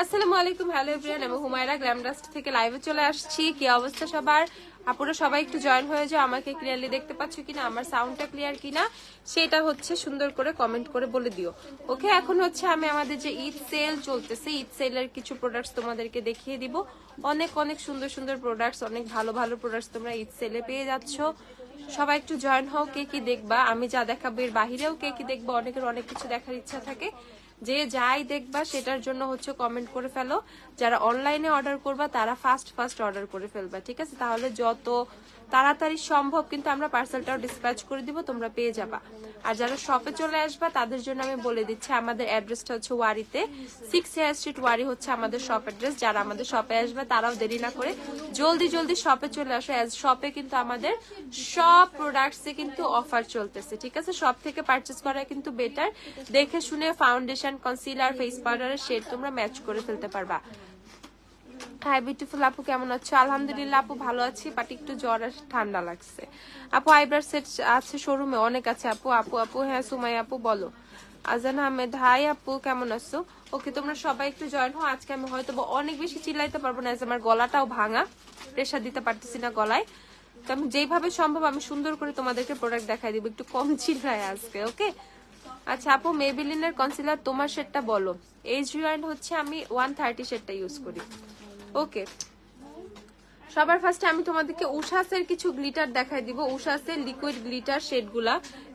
আসসালামু আলাইকুম, hello everyone, আমি হুমায়রা গ্ল্যামডাস্ট থেকে লাইভে চলে আসছি। কি অবস্থা সবার? আপুরা সবাই একটু জয়েন হয়ে যাও। আমাকে ক্লিয়ারলি দেখতে পাচ্ছ কিনা, আমার সাউন্ডটা ক্লিয়ার কিনা সেটা হচ্ছে সুন্দর করে কমেন্ট করে বলে দিও। ওকে, এখন হচ্ছে আমি আমাদের যে ঈদ সেল চলতেছে, ঈদ সেলের কিছু প্রোডাক্টস তোমাদেরকে দেখিয়ে দিব। অনেক অনেক সুন্দর সুন্দর প্রোডাক্টস, অনেক ভালো ভালো প্রোডাক্টস তোমরা ঈদ সেলে পেয়ে যাচ্ছ। সবাই একটু জয়েন হও। কে কি দেখবা, আমি যা দেখাবো এর বাহিরেও কে কি দেখবা, অনেকের অনেক কিছু দেখার ইচ্ছা থাকে। যে যাই দেখবা সেটার জন্য হচ্ছে কমেন্ট করে ফেলো। যারা অনলাইনে অর্ডার করবা তারা ফার্স্ট অর্ডার করে ফেলবা, ঠিক আছে? তাহলে যত তাড়াতাড়ি সম্ভব কিন্তু আমরা পার্সেলটাও ডিসপ্যাচ করে দিব, তোমরা পেয়ে যাবা। আর যারা শপে চলে আসবা তাদের জন্য আমি বলে দিচ্ছি, আমাদের অ্যাড্রেসটা হচ্ছে ওয়ারিতে, 6 হেয়ার স্ট্রিট ওয়ারি হচ্ছে আমাদের শপ অ্যাড্রেস। যারা আমাদের শপে আসবে তারাও দেরি না করে জলদি জলদি শপে চলে আসো। শপে কিন্তু আমাদের সব প্রোডাক্টসে কিন্তু অফার চলতেছে, ঠিক আছে? শপ থেকে পারচেজ করা কিন্তু বেটার। দেখে শুনে ফাউন্ডেশন, কনসিলার, ফেস পাউডারের শেড তোমরা ম্যাচ করে ফেলতে পারবা। হাই বিউটিফুল আপু, কেমন আছো? আলহামদুলিল্লাহ আপু ভালো আছি, বাট একটু জ্বর আর ঠান্ডা লাগছে। আপু আইব্রার সেট আছে শোরুমে? অনেক আছে আপু। আপু হ্যাঁ সুমাই আপু বলো। আজান আহমেদ হাই আপু, কেমন আছো? ওকে, তোমরা সবাই একটু জয়েন হও। আজকে আমি হয়তো অনেক বেশি চিল্লাইতে পারবো না, আমার গলাটাও ভাঙা, প্রেশার দিতে পারতেছি না গলায়। তো আমি যেভাবে সম্ভব আমি সুন্দর করে তোমাদেরকে প্রোডাক্ট দেখাই দিব, একটু কম চিল্লায় আজকে। ওকে, আচ্ছা আপু মেবিলিনের কনসিলার তোমার শেডটা বলো। এইচ রিওয়াইন্ড হচ্ছে আমি 130 শেডটা ইউজ করি। ওকে, সবার ফার্স্টে আমি তোমাদেরকে উষাসের কিছু গ্লিটার দেখাই দিব। উষাসের লিকুইড গ্লিটার শেডগুলা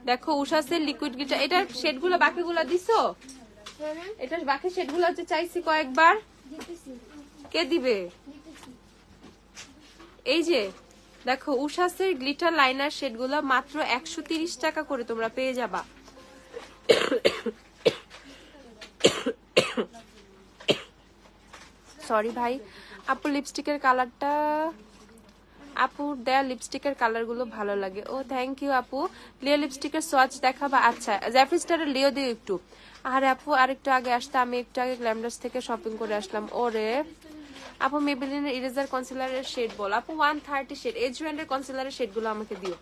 দেখো, উষাসের লিকুইড গ্লিটার। এটার শেডগুলো বাকিগুলা দিছো? এটার বাকি শেডগুলো যে চাইছি কয়েকবার, কে দিবে? এই যে দেখো উষাসের গ্লিটার লাইনার শেডগুলো মাত্র 130 টাকা করে তোমরা পেয়ে যাবা। সরি ভাই। আপু লিপস্টিকের কালারটা, আপুর দেয়া লিপস্টিকের কালার গুলো ভালো লাগে। ও থ্যাংক ইউ আপু। লিও লিপস্টিকের সোয়াচ দেখাবা? আচ্ছা জ্যাফরি স্টারের লিও দিও একটু। আরে আপু আরেকটু আগে আসতে, আমি একটু আগে গ্ল্যামডাস থেকে শপিং করে আসলাম। ওরে আপু মেবিলিনের ইরেজার কনসিলারের শেড বল। আপু 130 শেড, এজ রেন্ডের কনসিলারের শেড গুলো আমাকে দিও।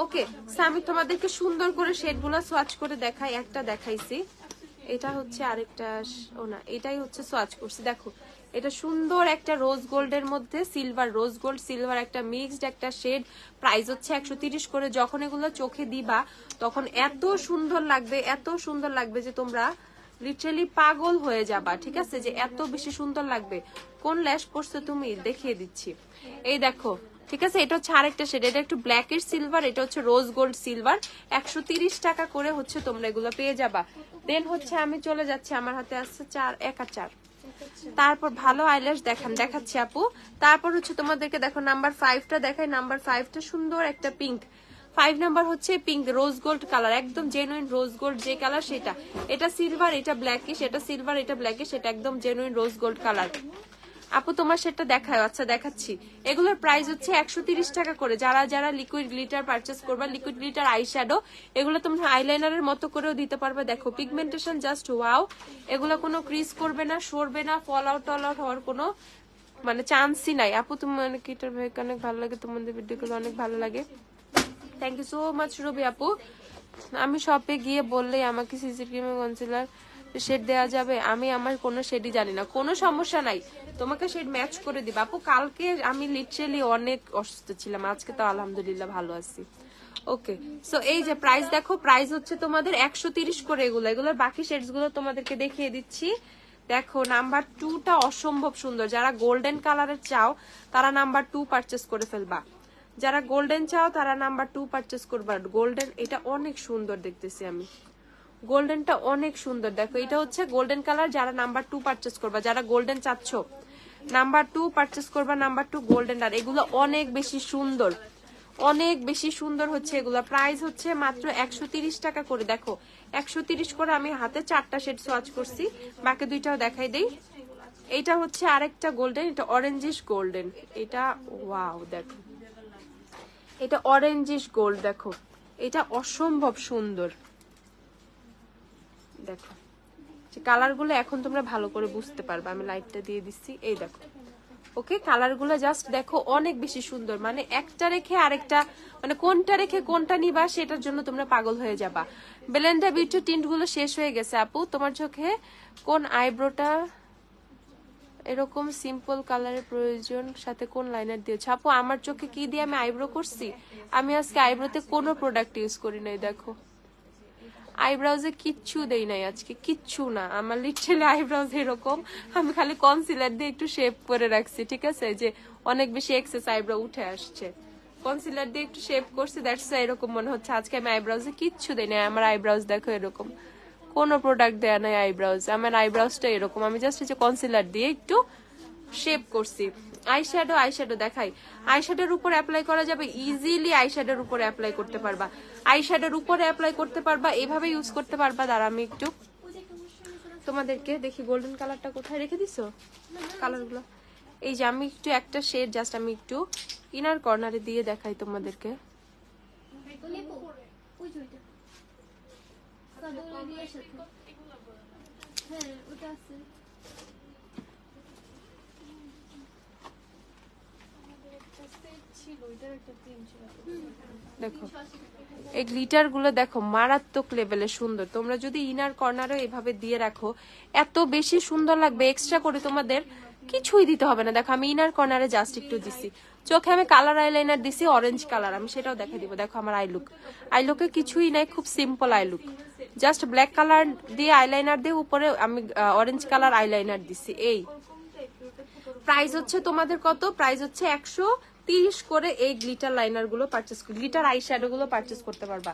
ওকে, আমি তোমাদেরকে সুন্দর করে শেড গুলো সোয়াচ করে দেখাই। একটা দেখাইছি, এটা হচ্ছে আরেকটা, ও না এটাই হচ্ছে সোয়াচ করছি। দেখো এটা সুন্দর একটা রোজ গোল্ডের মধ্যে সিলভার, রোজ গোল্ড সিলভার একটা মিক্সড একটা শেড। প্রাইস হচ্ছে 130 করে। যখন এগুলো চোখে দিবা তখন এত সুন্দর লাগবে, এত সুন্দর লাগবে যে তোমরা লিটারালি পাগল হয়ে যাবা, ঠিক আছে? যে এত বেশি সুন্দর লাগবে। কোন ল্যাশ পড়ছে তুমি দেখিয়ে দিচ্ছি, এই দেখো, ঠিক আছে? এটা হচ্ছে আরেকটা শেড, এটা একটু ব্ল্যাকের সিলভার, এটা হচ্ছে রোজ গোল্ড সিলভার। 130 টাকা করে হচ্ছে তোমরা এগুলো পেয়ে যাবা। দেন হচ্ছে আমি চলে যাচ্ছি, আমার হাতে আসছে 4 তারপর ভালো আইল্যাশ দেখাচ্ছি আপু। তারপর হচ্ছে তোমাদেরকে দেখো নাম্বার 5টা দেখাই। নাম্বার 5টা সুন্দর একটা পিঙ্ক, 5 নাম্বার হচ্ছে পিঙ্ক রোজ গোল্ড কালার, একদম জেনুইন রোজ গোল্ড যে কালার সেটা। এটা সিলভার, এটা ব্ল্যাকিশ, এটা সিলভার, এটা ব্ল্যাকিশ, এটা একদম জেনুইন রোজ গোল্ড কালার। আপু তোমার সেটা দেখায়? আচ্ছা দেখাচ্ছি। এগুলোর প্রাইস হচ্ছে 130 টাকা করে। যারা যারা লিকুইড গ্লিটার পারচেস করবা, লিকুইড গ্লিটার আই শ্যাডো, এগুলো তোমরা আইলাইনারের মতো করেও দিতে পারবে। দেখো পিগমেন্টেশন জাস্ট ওয়াও, এগুলো কোনো ক্রিজ করবে না, সরবে না, ফল আউট টল আউট হওয়ার কোনো মানে চান্সই নাই। আপু তোমার গিটার ভাই অনেক ভালো লাগে, তোমাদের ভিডিওগুলো অনেক ভালো লাগে। থ্যাংক ইউ সো মাচ রবি আপু। আমি শপে গিয়ে বললেই আমাকে সিসি ক্রিমে কনসিলার শেড দেওয়া যাবে? আমি আমার কোনো শেডই জানি না, কোনো সমস্যা নাই, তোমাকে শেড ম্যাচ করে দিবা আপু। কালকে আমি লিটারালি অনেক অসুস্থ ছিলাম, আজকে তো আলহামদুলিল্লাহ ভালো আছি। ওকে, সো এই যে প্রাইস দেখো, প্রাইস হচ্ছে তোমাদের 130 করে। এগুলোর বাকি শেডস গুলো তোমাদেরকে দেখিয়ে দিচ্ছি। দেখো নাম্বার 2টা অসম্ভব সুন্দর। যারা গোল্ডেন কালারের চাও তারা নাম্বার 2 পারচেস করে ফেলবা। যারা গোল্ডেন চাও তারা নাম্বার 2 পারচেস করবা। গোল্ডেন এটা অনেক সুন্দর দেখতেছি আমি, গোল্ডেনটা অনেক সুন্দর। দেখো এটা হচ্ছে গোল্ডেন কালার, যারা নাম্বার 2 পারচেস করবা, যারা গোল্ডেন চাচ্ছ নাম্বার 2 পারচেস করবা, নাম্বার 2 গোল্ডেন। আর এগুলো অনেক বেশি সুন্দর, অনেক বেশি সুন্দর হচ্ছে এগুলো। প্রাইস হচ্ছে মাত্র 130 টাকা করে। দেখো 130 করে। আমি হাতে 4টা শেড সোয়াচ করছি, বাকি 2টাও দেখাই দেই। এটা হচ্ছে আরেকটা গোল্ডেন, এটা অরেঞ্জিশ গোল্ডেন, এটা ওয়াও দেখো, এটা অরেঞ্জিশ গোল্ড। দেখো এটা অসম্ভব সুন্দর। দেখো কালার গুলো এখন তোমরা ভালো করে বুঝতে পারবে, আমি লাইটটা দিয়ে দিচ্ছি। এই দেখো ওকে, কালার গুলো জাস্ট দেখো অনেক বেশি সুন্দর, মানে একটা রেখে আরেকটা, মানে কোনটা রেখে কোনটা নিবা সেটার জন্য তোমরা পাগল হয়ে যাবা। বেলেন্ডা বিউটি টিন্ট গুলো শেষ হয়ে গেছে আপু, তোমার চোখে কোন আইব্রোটা এরকম সিম্পল কালারের প্রয়োজন, সাথে কোন লাইনার দিয়েছে? আপু আমার চোখে কি দিয়ে আমি আইব্রো করছি? আমি আজকে আইব্রোতে কোনো প্রোডাক্ট ইউজ করি নাই, দেখো আইব্রাউজে কিচ্ছু দেই নাই আজকে, কিচ্ছু না। আমার লিটারালি আইব্রাউজ এরকম, আমি খালি কনসিলার দিয়ে একটু শেপ করে রাখছি, ঠিক আছে, যে অনেক বেশি এক্সেস আইব্রাউ উঠে আসছে, কনসিলার দিয়ে একটু শেপ করছি, দ্যাটস এরকম মনে হচ্ছে। আজকে আমি আইব্রাউজে কিচ্ছু দেই নাই, আমার আইব্রাউজ দেখো এরকম, কোনো প্রোডাক্ট দেয়া নাই আইব্রাউজ, আমার আইব্রাউজটা এরকম, আমি জাস্ট যে কনসিলার দিয়ে একটু শেপ করছি। আইশ্যাডো দেখাই, আইশ্যাডোর উপর অ্যাপ্লাই করা যাবে ইজিলি, আইশ্যাডোর উপরে অ্যাপ্লাই করতে পারবা, আইশ্যাডোর উপরে অ্যাপ্লাই করতে পারবা, এভাবে ইউজ করতে পারবা। দাঁড়া আমি একটু তোমাদেরকে দেখি, গোল্ডেন কালারটা কোথায় রেখে দিছো কালারগুলো? এই যে আমি একটু একটা শেড জাস্ট আমি একটু ইনার কর্নারে দিয়ে দেখাই তোমাদেরকে। দেখো এই গ্লিটার গুলো দেখো মারাত্মক লেভেলে সুন্দর, তোমরা যদি ইনার কর্নারও এভাবে দিয়ে রাখো এত বেশি সুন্দর লাগবে, এক্সট্রা করে তোমাদের কিছুই দিতে হবে না। দেখো আমি ইনার কর্নারে জাস্ট একটু দিছি, চোখে আমি কালার আইলাইনার দিছি অরেঞ্জ কালার, আমি সেটাও দেখাই দিব। দেখো আমার আইলুকে কিছুই নাই, খুব সিম্পল আইলুক, জাস্ট ব্ল্যাক কালার দিয়ে আইলাইনার দিয়ে উপরে আমি অরেঞ্জ কালার আইলাইনার দিছি। এই প্রাইস হচ্ছে তোমাদের কত? প্রাইস হচ্ছে 130 করে। এই গ্লিটার লাইনার গুলো পারচেজ, গ্লিটার আই শ্যাডো গুলো পারচেজ করতে পারবা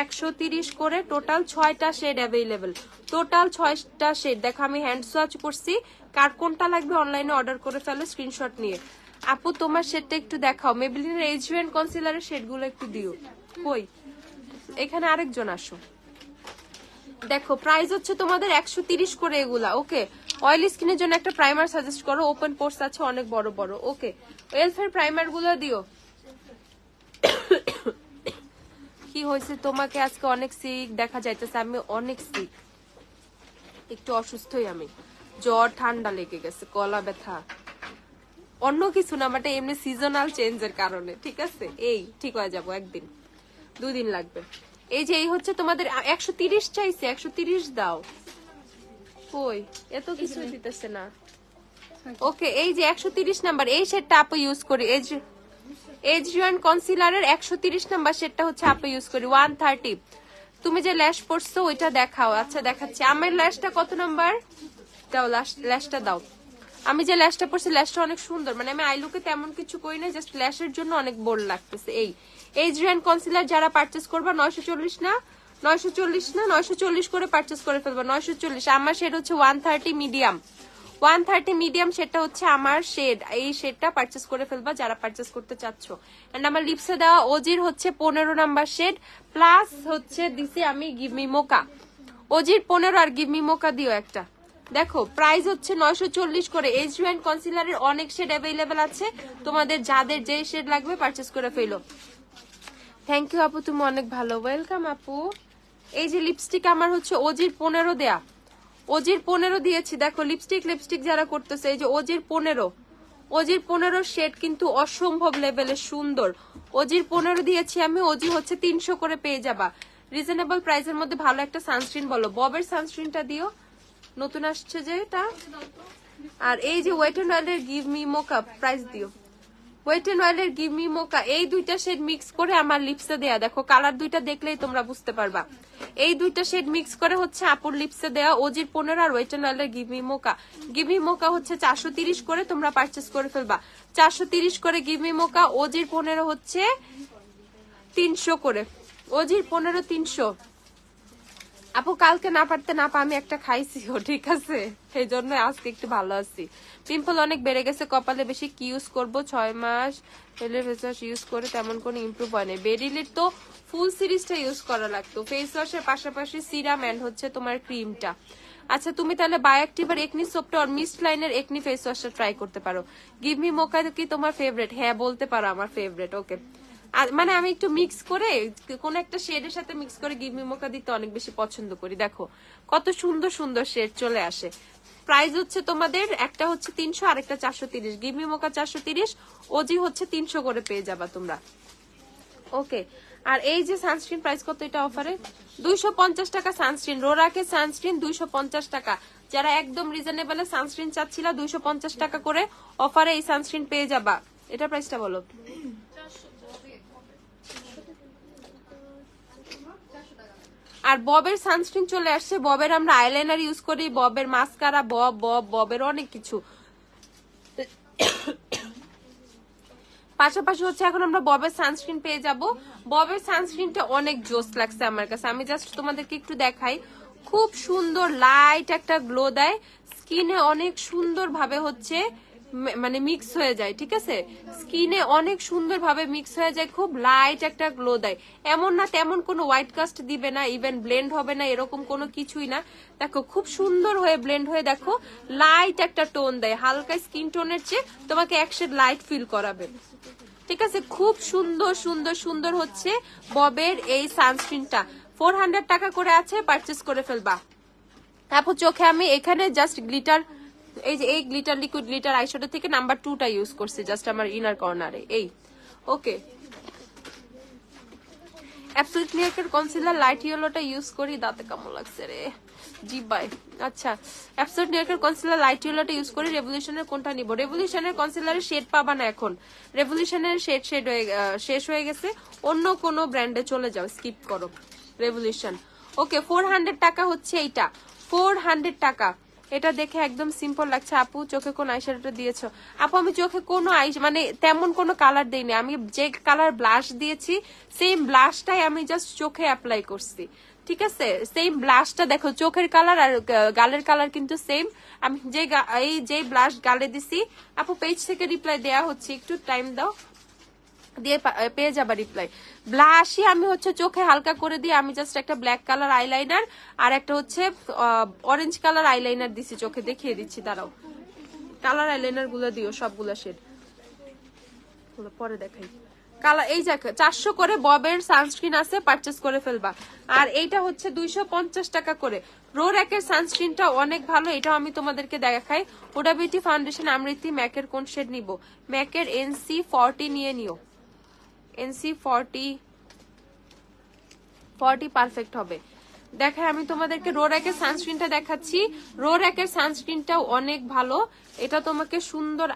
130 করে। টোটাল 6টা শেড অ্যাভেলেবেল, টোটাল 6টা শেড। দেখো আমি হ্যান্ড সোয়াচ করছি, কার কোনটা লাগবে অনলাইনে অর্ডার করে ফেলো স্ক্রিনশট নিয়ে। আপু তোমার শেডটা একটু দেখাও, মেবেলিনের এজুয়েন কনসিলারের শেড গুলো একটু দিও। কই এখানে আরেকজন আসো। দেখো প্রাইস হচ্ছে তোমাদের 130 করে এগুলা। ওকে, অয়েলি স্কিনের জন্য একটা প্রাইমার সাজেস্ট করো, ওপেন পোর্স আছে অনেক বড় বড়। ওকে, এলফের প্রাইমার গুলো দিও। কি হয়েছে তোমাকে আজকে? অনেক সিক দেখা যাইতেছে, আমি অনেক সিক, একটু অসুস্থই, আমি জ্বর ঠান্ডা লেগে গেছে, গলা ব্যথা, অন্য কিছু না, বাট এমনি সিজনাল চেঞ্জের কারণে। ঠিক আছে, এই ঠিক হয়ে যাবো, একদিন 2 দিন লাগবে। এই যে এই হচ্ছে তোমাদের 130 চাইছে, 130 দাও। কই এত কিছু দিতেছে না। ওকে, এই যে 130 নাম্বার এই শেডটা আপু ইউজ করি, এজরিয়ান কনসিলারের 130 নাম্বার শেডটা হচ্ছে আপু ইউজ করি 130। তুমি যে ল্যাশ পড়ছো ওইটা দেখাও। আচ্ছা দেখাচ্ছি, আমার ল্যাশটা কত নাম্বার দাও, ল্যাশটা দাও। আমি যে ল্যাশটা পড়ছি ল্যাশটা অনেক সুন্দর, মানে আমি আইলুকে তেমন কিছু করি না, জাস্ট ল্যাশের জন্য অনেক বোল্ড লাগতেছে। এই এজরিয়ান কনসিলার যারা পারচেজ করবা 940 না 940 করে পারচেজ করে ফেলবা, 940। আমার শেড হচ্ছে 130 মিডিয়াম, 130 মিডিয়াম শেডটা হচ্ছে আমার শেড, এই শেডটা পারচেজ করে ফেলবা যারা পারচেজ করতে চাচ্ছ। এন্ড আমার লিপসে দেওয়া ওজির হচ্ছে 15 নাম্বার শেড, প্লাস হচ্ছে দিছি আমি গিভ মি মোকা, ওজির 15 আর গিভ মি মোকা দিও একটা। দেখো প্রাইস হচ্ছে 940 করে। এজরিয়ান কনসিলারের অনেক শেড অ্যাভেলেবেল আছে, তোমাদের যাদের যে শেড লাগবে পারচেজ করে ফেলো। থ্যাংক ইউ আপু, তুমি অনেক ভালো, ওয়েলকাম আপু। এই যে লিপস্টিক আমার হচ্ছে ওজির 15 দেয়া, ওজির 15 দিয়েছি। দেখো লিপস্টিক যারা করতেছে, এই যে ওজির 15 শেড কিন্তু অসম্ভব লেভেলে সুন্দর। ওজির 15 দিয়েছি আমি, ওজি হচ্ছে 300 করে পেয়ে যাবা রিজনেবল প্রাইসের মধ্যে। ভালো একটা সানস্ক্রিন বলো, ববের সানস্ক্রিনটা দিও, নতুন আসছে যে এটা। আর এই যে ওয়েট এন্ড ওয়াইল্ডের গিভ মি মোকা প্রাইস দিও, ওয়েট এন্ড ওয়াইল্ডের গিভ মি মোকা, এই দুইটা শেড মিক্স করে আমার লিপসে দেয়া। দেখো কালার দুইটা দেখলেই তোমরা বুঝতে পারবা, এই দুইটা শেড মিক্স করে হচ্ছে আপুর লিপসে দেয়া। ওজির 15 আর ওয়েট এন্ড ওয়াইল্ডের গিভ মি মোকা হচ্ছে 430 করে, তোমরা পারচেজ করে ফেলবা 430 করে গিভ মি মোকা। ওজির 15 হচ্ছে 300 করে, ওজির 15 300। আপু কালকে না পারতে না আমি একটা খাইছিও, ঠিক আছে, সেই জন্য আজকে একটু ভালো আছি। পিম্পল অনেক বেড়ে গেছে কপালে, বেশি কি ইউজ করবো? 6 মাস ফেস ওয়াশ ইউজ করে তেমন কোনো ইমপ্রুভ হয় না। বেরিলির তো ফুল সিরিজটা ইউজ করা লাগতো, ফেস ওয়াশের পাশাপাশি সিরাম এন্ড হচ্ছে তোমার ক্রিমটা। আচ্ছা তুমি তাহলে বায়োঅ্যাক্টিভ আর একনি সোপটা আর মিস্ট লাইনের একনি ফেস ওয়াশটা ট্রাই করতে পারো। গিভ মি মোকা কি তোমার ফেভারিট? হ্যাঁ বলতে পারো আমার ফেভারিট। ওকে, মানে আমি একটু মিক্স করে কোন একটা শেডের সাথে মিক্স করে গিভ মি মোকা দিতে অনেক বেশি পছন্দ করি। দেখো কত সুন্দর সুন্দর শেড চলে আসে। প্রাইস হচ্ছে তোমাদের একটা হচ্ছে 300 আর একটা 430। গিভ মি মোকা 430, ওজি হচ্ছে 300 করে পেয়ে যাবা তোমরা। ওকে, আর এই যে সানস্ক্রিন প্রাইস কত এটা অফারে? 250 টাকা সানস্ক্রিন, রোরাকে সানস্ক্রিন 250 টাকা। যারা একদম রিজনেবলে সানস্ক্রিন চাচ্ছিল 250 টাকা করে অফারে এই সানস্ক্রিন পেয়ে যাবা। এটা প্রাইসটা বলো। আর ববের সানস্ক্রিন চলে আসছে। ববের আমরা আইলাইনার ইউজ করি, ববের মাস্কারা, ববের অনেক কিছু। পাশাপাশি হচ্ছে এখন আমরা ববের সানস্ক্রিন পেয়ে যাব। ববের সানস্ক্রিনটা অনেক জোস লাগছে আমার কাছে, আমি জাস্ট তোমাদেরকে একটু দেখাই। খুব সুন্দর লাইট একটা গ্লো দেয়, স্কিনে অনেক সুন্দর ভাবে হচ্ছে মানে মিক্স হয়ে যায়, ঠিক আছে? স্কিনে অনেক সুন্দর ভাবে মিক্স হয়ে যায়, খুব লাইট একটা গ্লো দেয়। এমন না তেমন কোনো হোয়াইট কাস্ট দিবে না, ইভেন ব্লেন্ড হবে না, এরকম কোনো কিছুই না। দেখো খুব সুন্দর হয়ে ব্লেন্ড হয়ে, দেখো লাইট একটা টোন দেয়, হালকা স্কিন টোনের চেয়ে তোমাকে এক শেড লাইট ফিল করাবে, ঠিক আছে? খুব সুন্দর সুন্দর সুন্দর হচ্ছে ববের এই সানস্ক্রিনটা। 400 টাকা করে আছে, পারচেস করে ফেলবা। তারপর চোখে আমি এখানে জাস্ট গ্লিটার, এই যে এই গ্লিটার লিকুইড গ্লিটার আইশ্যাডো থেকে নাম্বার 2টা ইউজ করছি জাস্ট আমার ইনার কর্নারে এই। ওকে, অ্যাবসলিউট নিউইয়র্কের কনসিলার লাইট ইয়েলোটা ইউজ করি, দাঁতে কেমন লাগছে রে জি বাই। আচ্ছা, অ্যাবসলিউট নিউইয়র্কের কনসিলার লাইট ইয়েলোটা ইউজ করি। রেভলিউশনের কোনটা নিব? রেভলিউশনের কনসিলারের শেড পাবা না এখন, রেভলিউশনের শেড শেষ হয়ে গেছে, অন্য কোনো ব্র্যান্ডে চলে যাও, স্কিপ করো রেভলিউশন। ওকে, 400 টাকা হচ্ছে এইটা, 400 টাকা। এটা দেখে একদম সিম্পল লাগছে। আপু চোখে কোন আইশ্যাডোটা দিয়েছো? আপু আমি চোখে কোনো মানে তেমন কোনো কালার দেইনি, আমি যে কালার ব্লাশ দিয়েছি সেম ব্লাশটাই আমি জাস্ট চোখে অ্যাপ্লাই করছি, ঠিক আছে? সেম ব্লাশটা দেখো, চোখের কালার আর গালের কালার কিন্তু সেম। আমি যে ব্লাশ গালে দিছি, আপু পেজ থেকে রিপ্লাই দেয়া হচ্ছে, একটু টাইম দাও, দিয়ে পেয়ে যাবা রিপ্লাই। ব্লাশই আমি হচ্ছে চোখে হালকা করে দিয়ে আমি জাস্ট একটা ব্ল্যাক কালার আইলাইনার আর একটা হচ্ছে অরেঞ্জ কালার আইলাইনার দিছি চোখে, দেখিয়ে দিচ্ছি দাঁড়াও। কালার আইলাইনার গুলো দিও সবগুলা শেড, পরে দেখাই। কালার এই যে 400 করে ববের সানস্ক্রিন আছে, পারচেস করে ফেলবা। আর এইটা হচ্ছে 250 টাকা করে। রোরেকের সানস্ক্রিনটা অনেক ভালো, এটাও আমি তোমাদেরকে দেখাই। হুডা বিউটি ফাউন্ডেশন আমৃতি ম্যাকের কোন শেড নিব? ম্যাকের NC 40 নিয়ে নিও, NC 40 পারফেক্ট হবে। দেখাই আমি তোমাদেরকে রোরেকের সানস্ক্রিনটা দেখাচ্ছি। রোরেকের সানস্ক্রিনটাও অনেক ভালো, এটা তোমাকে সুন্দর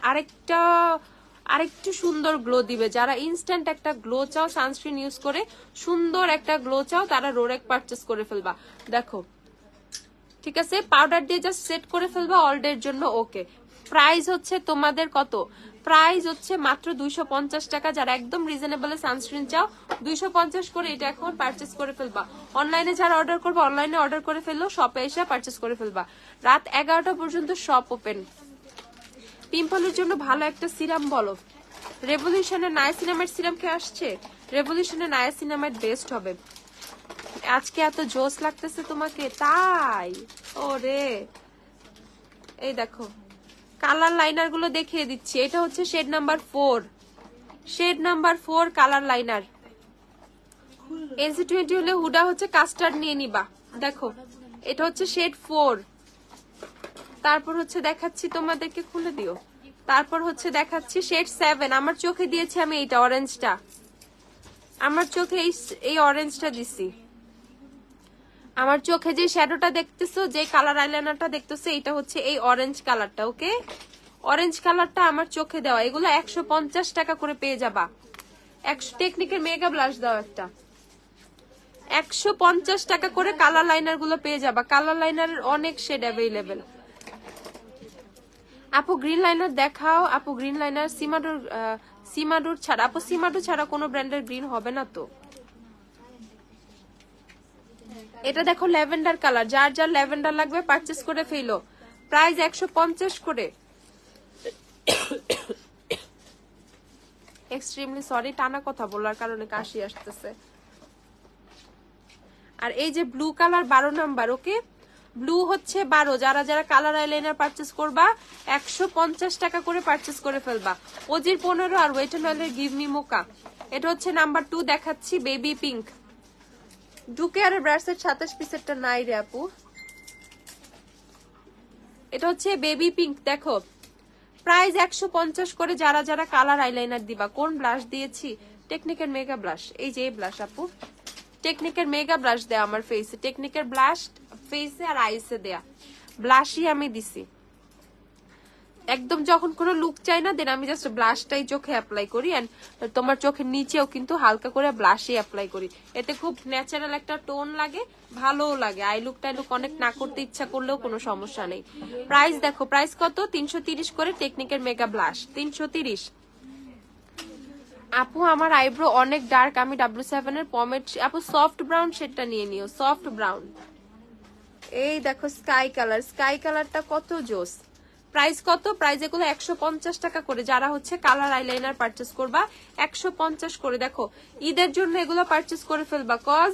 আরেকটু সুন্দর গ্লো দিবে। যারা ইনস্ট্যান্ট একটা গ্লো চাও, সানস্ক্রিন ইউজ করে সুন্দর একটা গ্লো চাও, তারা রোরেক পারচেস করে ফেলবা। দেখো, ঠিক আছে? পাউডার দিয়ে জাস্ট সেট করে ফেলবা অল ডে এর জন্য। ওকে, প্রাইস হচ্ছে তোমাদের কত? প্রাইস হচ্ছে মাত্র 250 টাকা। যারা একদম রিজনেবল সানস্ক্রিন চাও 250 করে এটা এখন পারচেস করে ফেলবা। অনলাইনে যারা অর্ডার করবে অনলাইনে অর্ডার করে ফেললো, শপে এসে পারচেস করে ফেলবা। রাত 11টা পর্যন্ত শপ ওপেন। পিম্পলের জন্য ভালো একটা সিরাম বলো। রেভলিউশনের নায়াসিনামাইড সিরাম কে আসছে? রেভলিউশনের নায়াসিনামাইড বেস্ট হবে। আজকে এত জোস লাগতেছে তোমাকে তাই? ওরে, এই দেখো কালার লাইনার গুলো দেখিয়ে দিচ্ছি। এটা হচ্ছে shade number 4, shade number 4 colour liner. NC20 হলে হুডা হচ্ছে কাস্টার্ড নিয়ে নিবা। দেখো এটা হচ্ছে শেড 4। তারপর হচ্ছে দেখাচ্ছি তোমাদেরকে, খুলে দিও। তারপর হচ্ছে দেখাচ্ছি শেড 7। আমার চোখে দিয়েছি আমি এইটা, অরেঞ্জটা। আমার চোখে এই অরেঞ্জটা দিছি। আমার চোখে যে শ্যাডোটা দেখতেছো, যে কালার আইলাইনারটা দেখতেছো, এটা হচ্ছে এই অরেঞ্জ কালারটা। ওকে, অরেঞ্জ কালারটা আমার চোখে দেওয়া। এগুলো 150 টাকা করে পেয়ে যাবা। 100 টেকনিকের মেগা ব্লাশ দাও একটা, 150 টাকা করে কালার লাইনার গুলো পেয়ে যাবা। কালার লাইনারের অনেক শেড অ্যাভেলেবেল। আপু গ্রিন লাইনার দেখাও। আপু গ্রিন লাইনার সিমাডুর ছাড়া, আপু সিমাডু ছাড়া কোনো ব্র্যান্ডের গ্রিন হবে না তো। এটা দেখো ল্যাভেন্ডার কালার, যার যার ল্যাভেন্ডার লাগবে পারচেস করে ফেলো। প্রাইস 150 করে। এক্সট্রিমলি সরি, টানা কথা বলার কারণে কাশি আসতেছে। আর এই যে ব্লু কালার 12 নাম্বার। ওকে, ব্লু হচ্ছে 12। যারা যারা কালার আইলাইনার পারচেস করবা 150 টাকা করে পারচেস করে ফেলবা। ওজির 15 আর ওয়েট এন্ড ওয়েলের গিভ মি মোকা। এটা হচ্ছে নাম্বার 2 দেখাচ্ছি, বেবি পিঙ্ক। ডুকে আর ব্রাশের 27 পিসেরটা নাই রে আপু। এটা হচ্ছে বেবি পিঙ্ক। দেখো প্রাইস 150 করে। যারা যারা কালার আইলাইনার দিবা, কোন ব্লাশ দিয়েছি? টেকনিকের মেগা ব্লাশ। এই যে এই ব্লাশ আপু, টেকনিকের মেগা ব্লাশ দেয়া আমার ফেসে, টেকনিকের ব্লাশ ফেসে আর আইসে দেয়া ব্লাশই আমি দিছি। একদম যখন কোনো লুক চাই না, দেন আমি জাস্ট ব্লাশটাই চোখে অ্যাপ্লাই করি, এন্ড তোমার চোখের নিচেও কিন্তু হালকা করে ব্লাশই অ্যাপ্লাই করি। এতে খুব ন্যাচারাল একটা টোন লাগে, ভালোও লাগে। আই লুক অনেক না করতে ইচ্ছা করলেও কোনো সমস্যা নেই। প্রাইস দেখো, প্রাইস কত? 330 করে টেকনিকের মেগা ব্লাশ, 330। আপু আমার আইব্রো অনেক ডার্ক, আমি W7 এর পমেড। আপু সফট ব্রাউন শেডটা নিয়ে নিও, সফট ব্রাউন। এই দেখো স্কাই কালার, স্কাই কালারটা কত জোস। প্রাইস কত? প্রাইস এগুলো 150 টাকা করে। যারা হচ্ছে কালার আইলাইনার পারচেস করবা 150 করে। দেখো ঈদের জন্য এগুলো পারচেস করে ফেলবা, কজ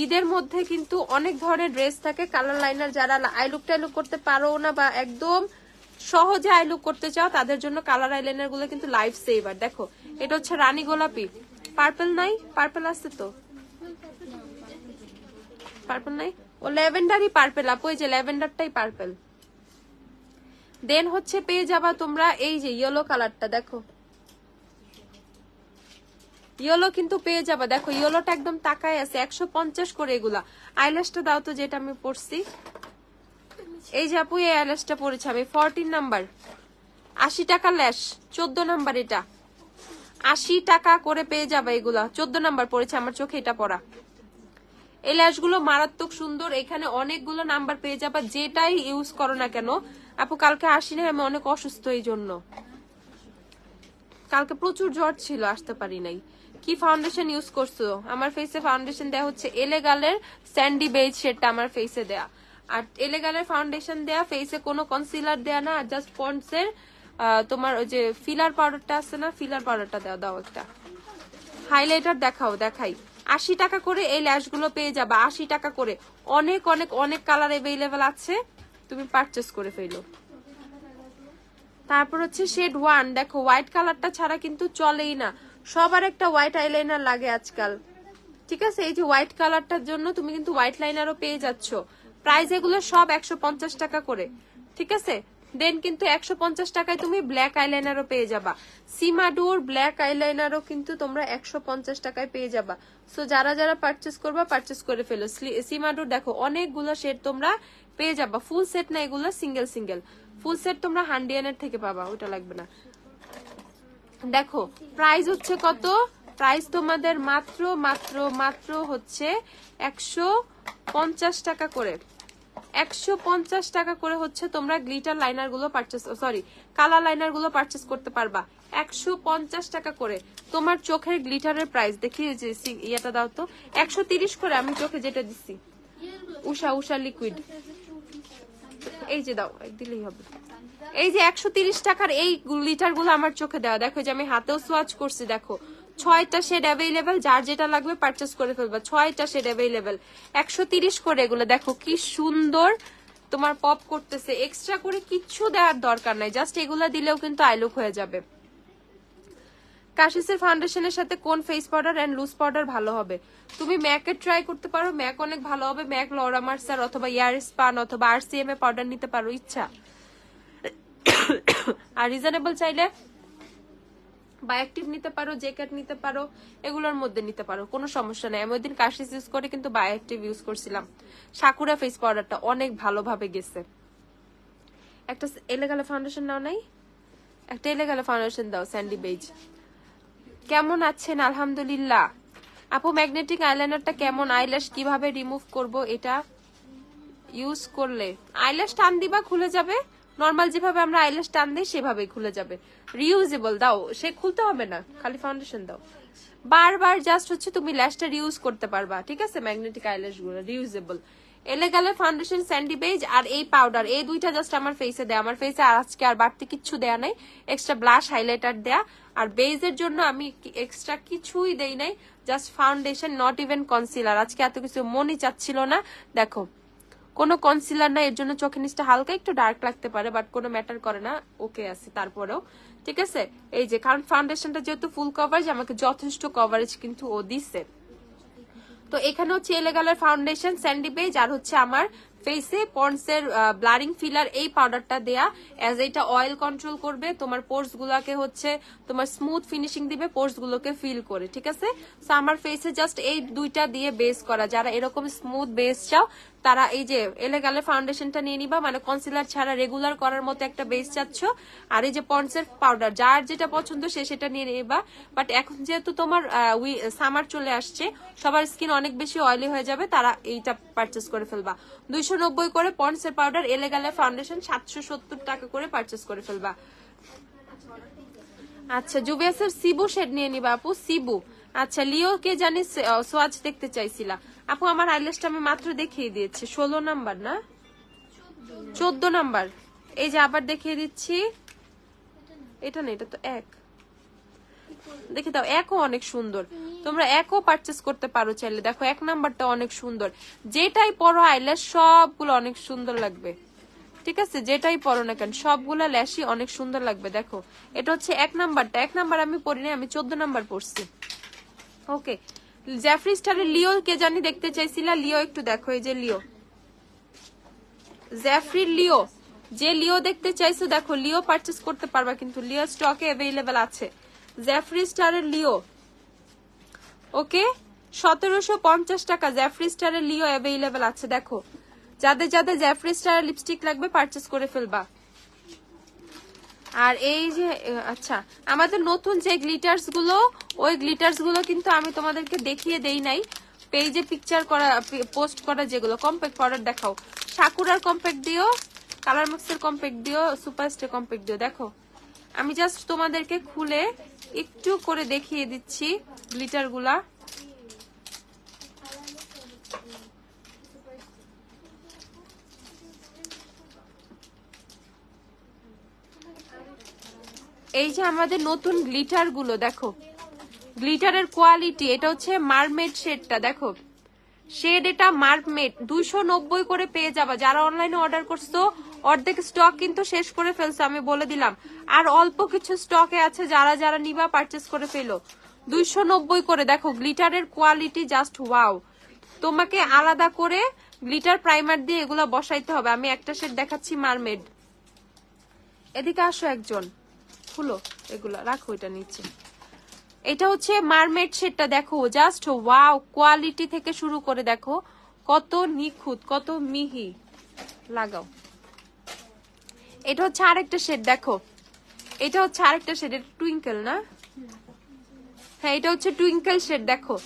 ঈদের মধ্যে কিন্তু অনেক ধরনের ড্রেস থাকে। কালার লাইনার যারা আইলুক টাইলুক করতে পারো না বা একদম সহজে আইলুক করতে চাও, তাদের জন্য কালার আইলাইনার গুলো কিন্তু লাইফ সেভার। দেখো এটা হচ্ছে রানী গোলাপি, পার্পল নাই? পার্পল আছে তো, পার্পল নাই? ও ল্যাভেন্ডারই পার্পল আপু, এই যে ল্যাভেন্ডারটাই পার্পল। দেন হচ্ছে পেয়ে যাবা তোমরা এই যে ইয়েলো কালারটা। দেখো ইয়েলো কিন্তু পেয়ে যাবা। দেখো ইয়েলোটা একদম তাকায় আছে, 150 করে এগুলা। আইল্যাশটা দাও তো, যেটা আমি পরছি। এই যে আপু এই আইল্যাশটা পরেছি আমি, 14 নাম্বার, 80 টাকা ল্যাশ, 14 নাম্বার। এটা 80 টাকা করে পেয়ে যাবে এগুলা, 14 নাম্বার পড়েছে আমার চোখে এটা পরা। এই ল্যাশগুলো মারাত্মক সুন্দর। এখানে অনেকগুলো নাম্বার পেয়ে যাবা, যেটাই ইউজ করো না কেন। আপু কালকে আসি না, আমি অনেক অসুস্থ, এই জন্য কালকে প্রচুর জ্বর ছিল, আসতে পারি নাই। কি ফাউন্ডেশন ইউজ করছো? আমার ফেসে ফাউন্ডেশন দেয়া হচ্ছে এলেগালের স্যান্ডি বেজ শেডটা আমার ফেসে দেয়া। আর এলেগালের ফাউন্ডেশন দেয়া, ফেসে কোনো কনসিলার দেয়া না, জাস্ট পন্ডস এর তোমার ওই যে ফিলার পাউডারটা আছে না, ফিলার পাউডারটা দাও একটা। হাইলাইটার দেখাও, দেখাই। 80 টাকা করে এই ল্যাশগুলো পেয়ে যাবা, 80 টাকা করে। অনেক অনেক অনেক কালার অ্যাভেলেবেল আছে, তুমি পারচেস করে ফেলো। তারপর হচ্ছে শেড 1। দেখো হোয়াইট কালারটা ছাড়া কিন্তু চলেই না, সবার একটা হোয়াইট আইলাইনার লাগে আজকাল, ঠিক আছে? এই যে হোয়াইট কালারটার জন্য তুমি কিন্তু হোয়াইট লাইনারও পেয়ে যাচ্ছ। প্রাইস এগুলো সব 150 টাকা করে, ঠিক আছে? দেন কিন্তু 150 টাকায় তুমি ব্ল্যাক আইলাইনারও পেয়ে যাবা। সিমাডোর ব্ল্যাক আইলাইনারও কিন্তু তোমরা 150 টাকায় পেয়ে যাবা। সো যারা যারা পারচেস করবা পারচেস করে ফেলো। সিমাডোর দেখো অনেকগুলো শেড তোমরা পেয়ে যাবা, ফুল সেট না এগুলো, সিঙ্গেল সিঙ্গেল। ফুল সেট তোমরা হান্ডিয়ানের থেকে পাবা, ওটা লাগবে না। দেখো প্রাইস হচ্ছে কত? প্রাইস তোমাদের মাত্র মাত্র মাত্র হচ্ছে 150 টাকা করে। 150 টাকা করে হচ্ছে তোমরা গ্লিটার লাইনার গুলো পারচেস, সরি কালার লাইনার গুলো পারচেস করতে পারবা 150 টাকা করে। তোমার চোখের গ্লিটারের প্রাইস দেখি, যে ইয়েটা দাও তো, 130 করে আমি চোখে যেটা দিচ্ছি, উষা উষা লিকুইড, এই যে দাও, দিলেই হবে। এই যে 130 টাকার এই গ্লিটার গুলো আমার চোখে দেওয়া। দেখো যে আমি হাতেও সোয়াচ করছি, দেখো 6টা শেড অ্যাভেলেবেল, যার যেটা লাগবে পারচেস করে ফেলবা। 6টা শেড অ্যাভেলেবেল, 130 করে এগুলো। দেখো কি সুন্দর তোমার পপ করতেছে, এক্সট্রা করে কিচ্ছু দেওয়ার দরকার নাই, জাস্ট এগুলা দিলেও কিন্তু আইলুক হয়ে যাবে। কাশিসের ফাউন্ডেশনের সাথে কোন face powder and loose powder ভালো হবে? তুমি ম্যাকের ট্রাই করতে পারো, ম্যাক অনেক ভালো হবে। ম্যাক লরা মার্সার অথবা ইয়ার স্পান অথবা RCM এ পাউডার নিতে পারো, ইচ্ছা। আর রিজনেবল চাইলে বায়োঅ্যাক্টিভ নিতে পারো, জেকেট নিতে পারো, এগুলোর মধ্যে নিতে পারো, কোনো সমস্যা নেই। আমি ওই দিন কাশিস ইউজ করে কিন্তু বায়োঅ্যাক্টিভ ইউজ করছিলাম। সাকুরা ফেস পাউডারটা অনেক ভালোভাবে গেছে। একটা এলেগালে ফাউন্ডেশন নাও নাই, একটা এলেগালে ফাউন্ডেশন দাও, স্যান্ডি বেজ। কেমন আছেন? আলহামদুলিল্লাহ। আপু ম্যাগনেটিক আইলাইনারটা কেমন? আইল্যাশ কিভাবে রিমুভ করব? এটা ইউজ করলে আইল্যাশ টান দিবা, খুলে যাবে। নর্মাল যেভাবে আমরা আইল্যাশ টান দিই সেভাবেই খুলে যাবে। রিউজেবল দাও, সে খুলতে হবে না, খালি ফাউন্ডেশন দাও। বারবার জাস্ট হচ্ছে তুমি ল্যাশটা রিউজ করতে পারবা, ঠিক আছে? ম্যাগনেটিক আইল্যাশ গুলো রিউজেবল। এলেগালে ফাউন্ডেশন, স্যান্ডি বেজ আর এই পাউডার, এই দুইটা জাস্ট আমার ফেসে দেয়া। আমার ফেসে আজকে আর বাড়তি কিচ্ছু দেয়া নাই, এক্সট্রা ব্লাশ হাইলাইটার দেয়া। আর বেজের জন্য আমি এক্সট্রা কিছুই দেই নাই, just foundation, not even concealer. আজকে এত কিছু মনই চাচ্ছিল না। দেখো কোনো কনসিলার না, এর জন্য চোখের নিচটা হালকা একটু ডার্ক লাগতে পারে, বাট কোনো ম্যাটার করে না, ওকে আছে তারপরেও, ঠিক আছে? এই যে কারণ ফাউন্ডেশনটা যেহেতু ফুল কভারেজ, আমাকে যথেষ্ট কভারেজ কিন্তু ও দিচ্ছে। তো এখানে হচ্ছে এলেগালের ফাউন্ডেশন, স্যান্ডি বেজ আর হচ্ছে আমার ফেসে পন্ডসের ব্লারিং ফিলার এই পাউডারটা দেয়া, এজ এটা অয়েল কন্ট্রোল করবে, তোমার পোর্স গুলাকে হচ্ছে তোমার স্মুথ ফিনিশিং দিবে, পোর্স গুলোকে ফিল করে, ঠিক আছে। সো আমার ফেসে জাস্ট এই দুইটা দিয়ে বেস করা, যারা এরকম স্মুথ বেস চাও তারা এই যে এলেগালে ফাউন্ডেশনটা নিয়ে নিবা, মানে কনসিলার ছাড়া রেগুলার করার মতো একটা বেস চাচ্ছ, আর এই যে পন্ডসের পাউডার যার যেটা পছন্দ সে সেটা নিয়ে নিবা। বাট এখন যেহেতু তোমার সামার চলে আসছে, সবার স্কিন অনেক বেশি অয়েলি হয়ে যাবে, তারা এইটা পারচেস করে ফেলবা। 290 করে পন্ডসের পাউডার, এলেগালে ফাউন্ডেশন 770 টাকা করে পারচেস করে ফেলবা। আচ্ছা জুবিয়াসের সিবু শেড নিয়ে নিবা আপু, সিবু। আচ্ছা লিও কে জানি সোয়াচ দেখতে চাইছিলা আপু, আমার আইল্যাশটা আমি মাত্র দেখিয়ে দিয়েছি, 16 নাম্বার না 14 নাম্বার, এই যে আবার দেখিয়ে দিচ্ছি, এটা না এটা তো এক, দেখে দাও একও অনেক সুন্দর, তোমরা একও পারচেস করতে পারো চাইলে। দেখো 1 নাম্বারটা অনেক সুন্দর, যেটাই পরো আইল্যাশ সবগুলো অনেক সুন্দর লাগবে, ঠিক আছে, যেটাই পরো না কেন সবগুলা ল্যাশই অনেক সুন্দর লাগবে। দেখো এটা হচ্ছে 1 নাম্বারটা, 1 নাম্বার আমি পরি না, আমি 14 নাম্বার পরছি। ওকে জেফরি স্টারের লিও কে জানি দেখতে চাইছিলা, লিও একটু দেখো, এই যে লিও, জেফরি লিও, যে লিও দেখতে চাইছো দেখো লিও পারচেস করতে পারবা, কিন্তু লিও স্টকে অ্যাভেলেবেল আছে। জেফরি স্টারের লিও, ওকে 1750 টাকা জেফরি স্টারের লিও অ্যাভেলেবেল আছে। দেখো যাদের যাদের জেফরি স্টারের লিপস্টিক লাগবে পারচেস করে ফেলবা। আর এই যে আচ্ছা আমাদের নতুন যে গ্লিটার্স গুলো, ওই গ্লিটার্স গুলো কিন্তু আমি তোমাদেরকে দেখিয়ে দেই নাই, পেজে পিকচার করা পোস্ট করা যেগুলো কম্প্যাক্ট পাউডার দেখাও, সাকুরার কম্প্যাক্ট দিও, কালার ম্যাক্সের কম্প্যাক্ট দিও, সুপারস্টার কম্প্যাক্ট দিও। দেখো আমি জাস্ট তোমাদেরকে খুলে একটু করে দেখিয়ে দিচ্ছি গ্লিটার গুলা। এই যে আমাদের নতুন গ্লিটার গুলো দেখো, গ্লিটারের কোয়ালিটি, এটা হচ্ছে মারমেড শেডটা, দেখো শেড এটা মারমেড, 290 করে পেয়ে যাবা। যারা অনলাইনে অর্ডার করছো অর্ধেক স্টক কিন্তু শেষ করে ফেলছে, আমি বলে দিলাম, আর অল্প কিছু স্টকে আছে, যারা যারা নিবা পারচেস করে ফেলো। 290 করে, দেখো গ্লিটারের কোয়ালিটি জাস্ট ওয়াও। তোমাকে আলাদা করে গ্লিটার প্রাইমার দিয়ে এগুলা বসাইতে হবে। আমি একটা শেড দেখাচ্ছি মারমেড, এদিকে আসো একজন, খুলো এগুলা রাখো এটা নিচে, এটা হচ্ছে মারমেড শেডটা, দেখো জাস্ট ওয়াও, কোয়ালিটি থেকে শুরু করে দেখো কত নিখুঁত, কত মিহি, লাগাও। এটা হচ্ছে আরেকটা শেড, দেখো এটা হচ্ছে আরেকটা শেড, এটা টুইঙ্কেল না, হ্যাঁ এটা হচ্ছে টুইঙ্কেল শেড। দেখো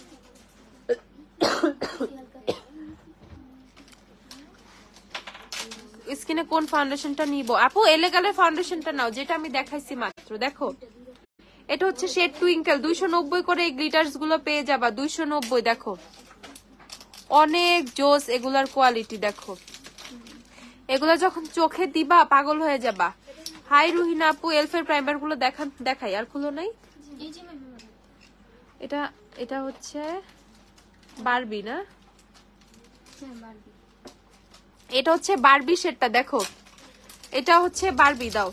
স্কিনে কোন ফাউন্ডেশনটা নিব আপু, এলেগালের ফাউন্ডেশনটা নাও, যেটা আমি দেখাইছি মাত্র। দেখো এটা হচ্ছে শেড টুইঙ্কেল, 290 করে এই গ্লিটার্স গুলো পেয়ে যাবা, 290। দেখো অনেক জোস এগুলার কোয়ালিটি, দেখো এগুলো যখন চোখে দিবা পাগল হয়ে যাবা। হাই রুহিনা আপু, এলফের প্রাইমার গুলো দেখাই, আর খুলো নাই, এটা এটা হচ্ছে বারবি না, এটা হচ্ছে বারবি শেডটা, দেখো এটা হচ্ছে বারবি, দাও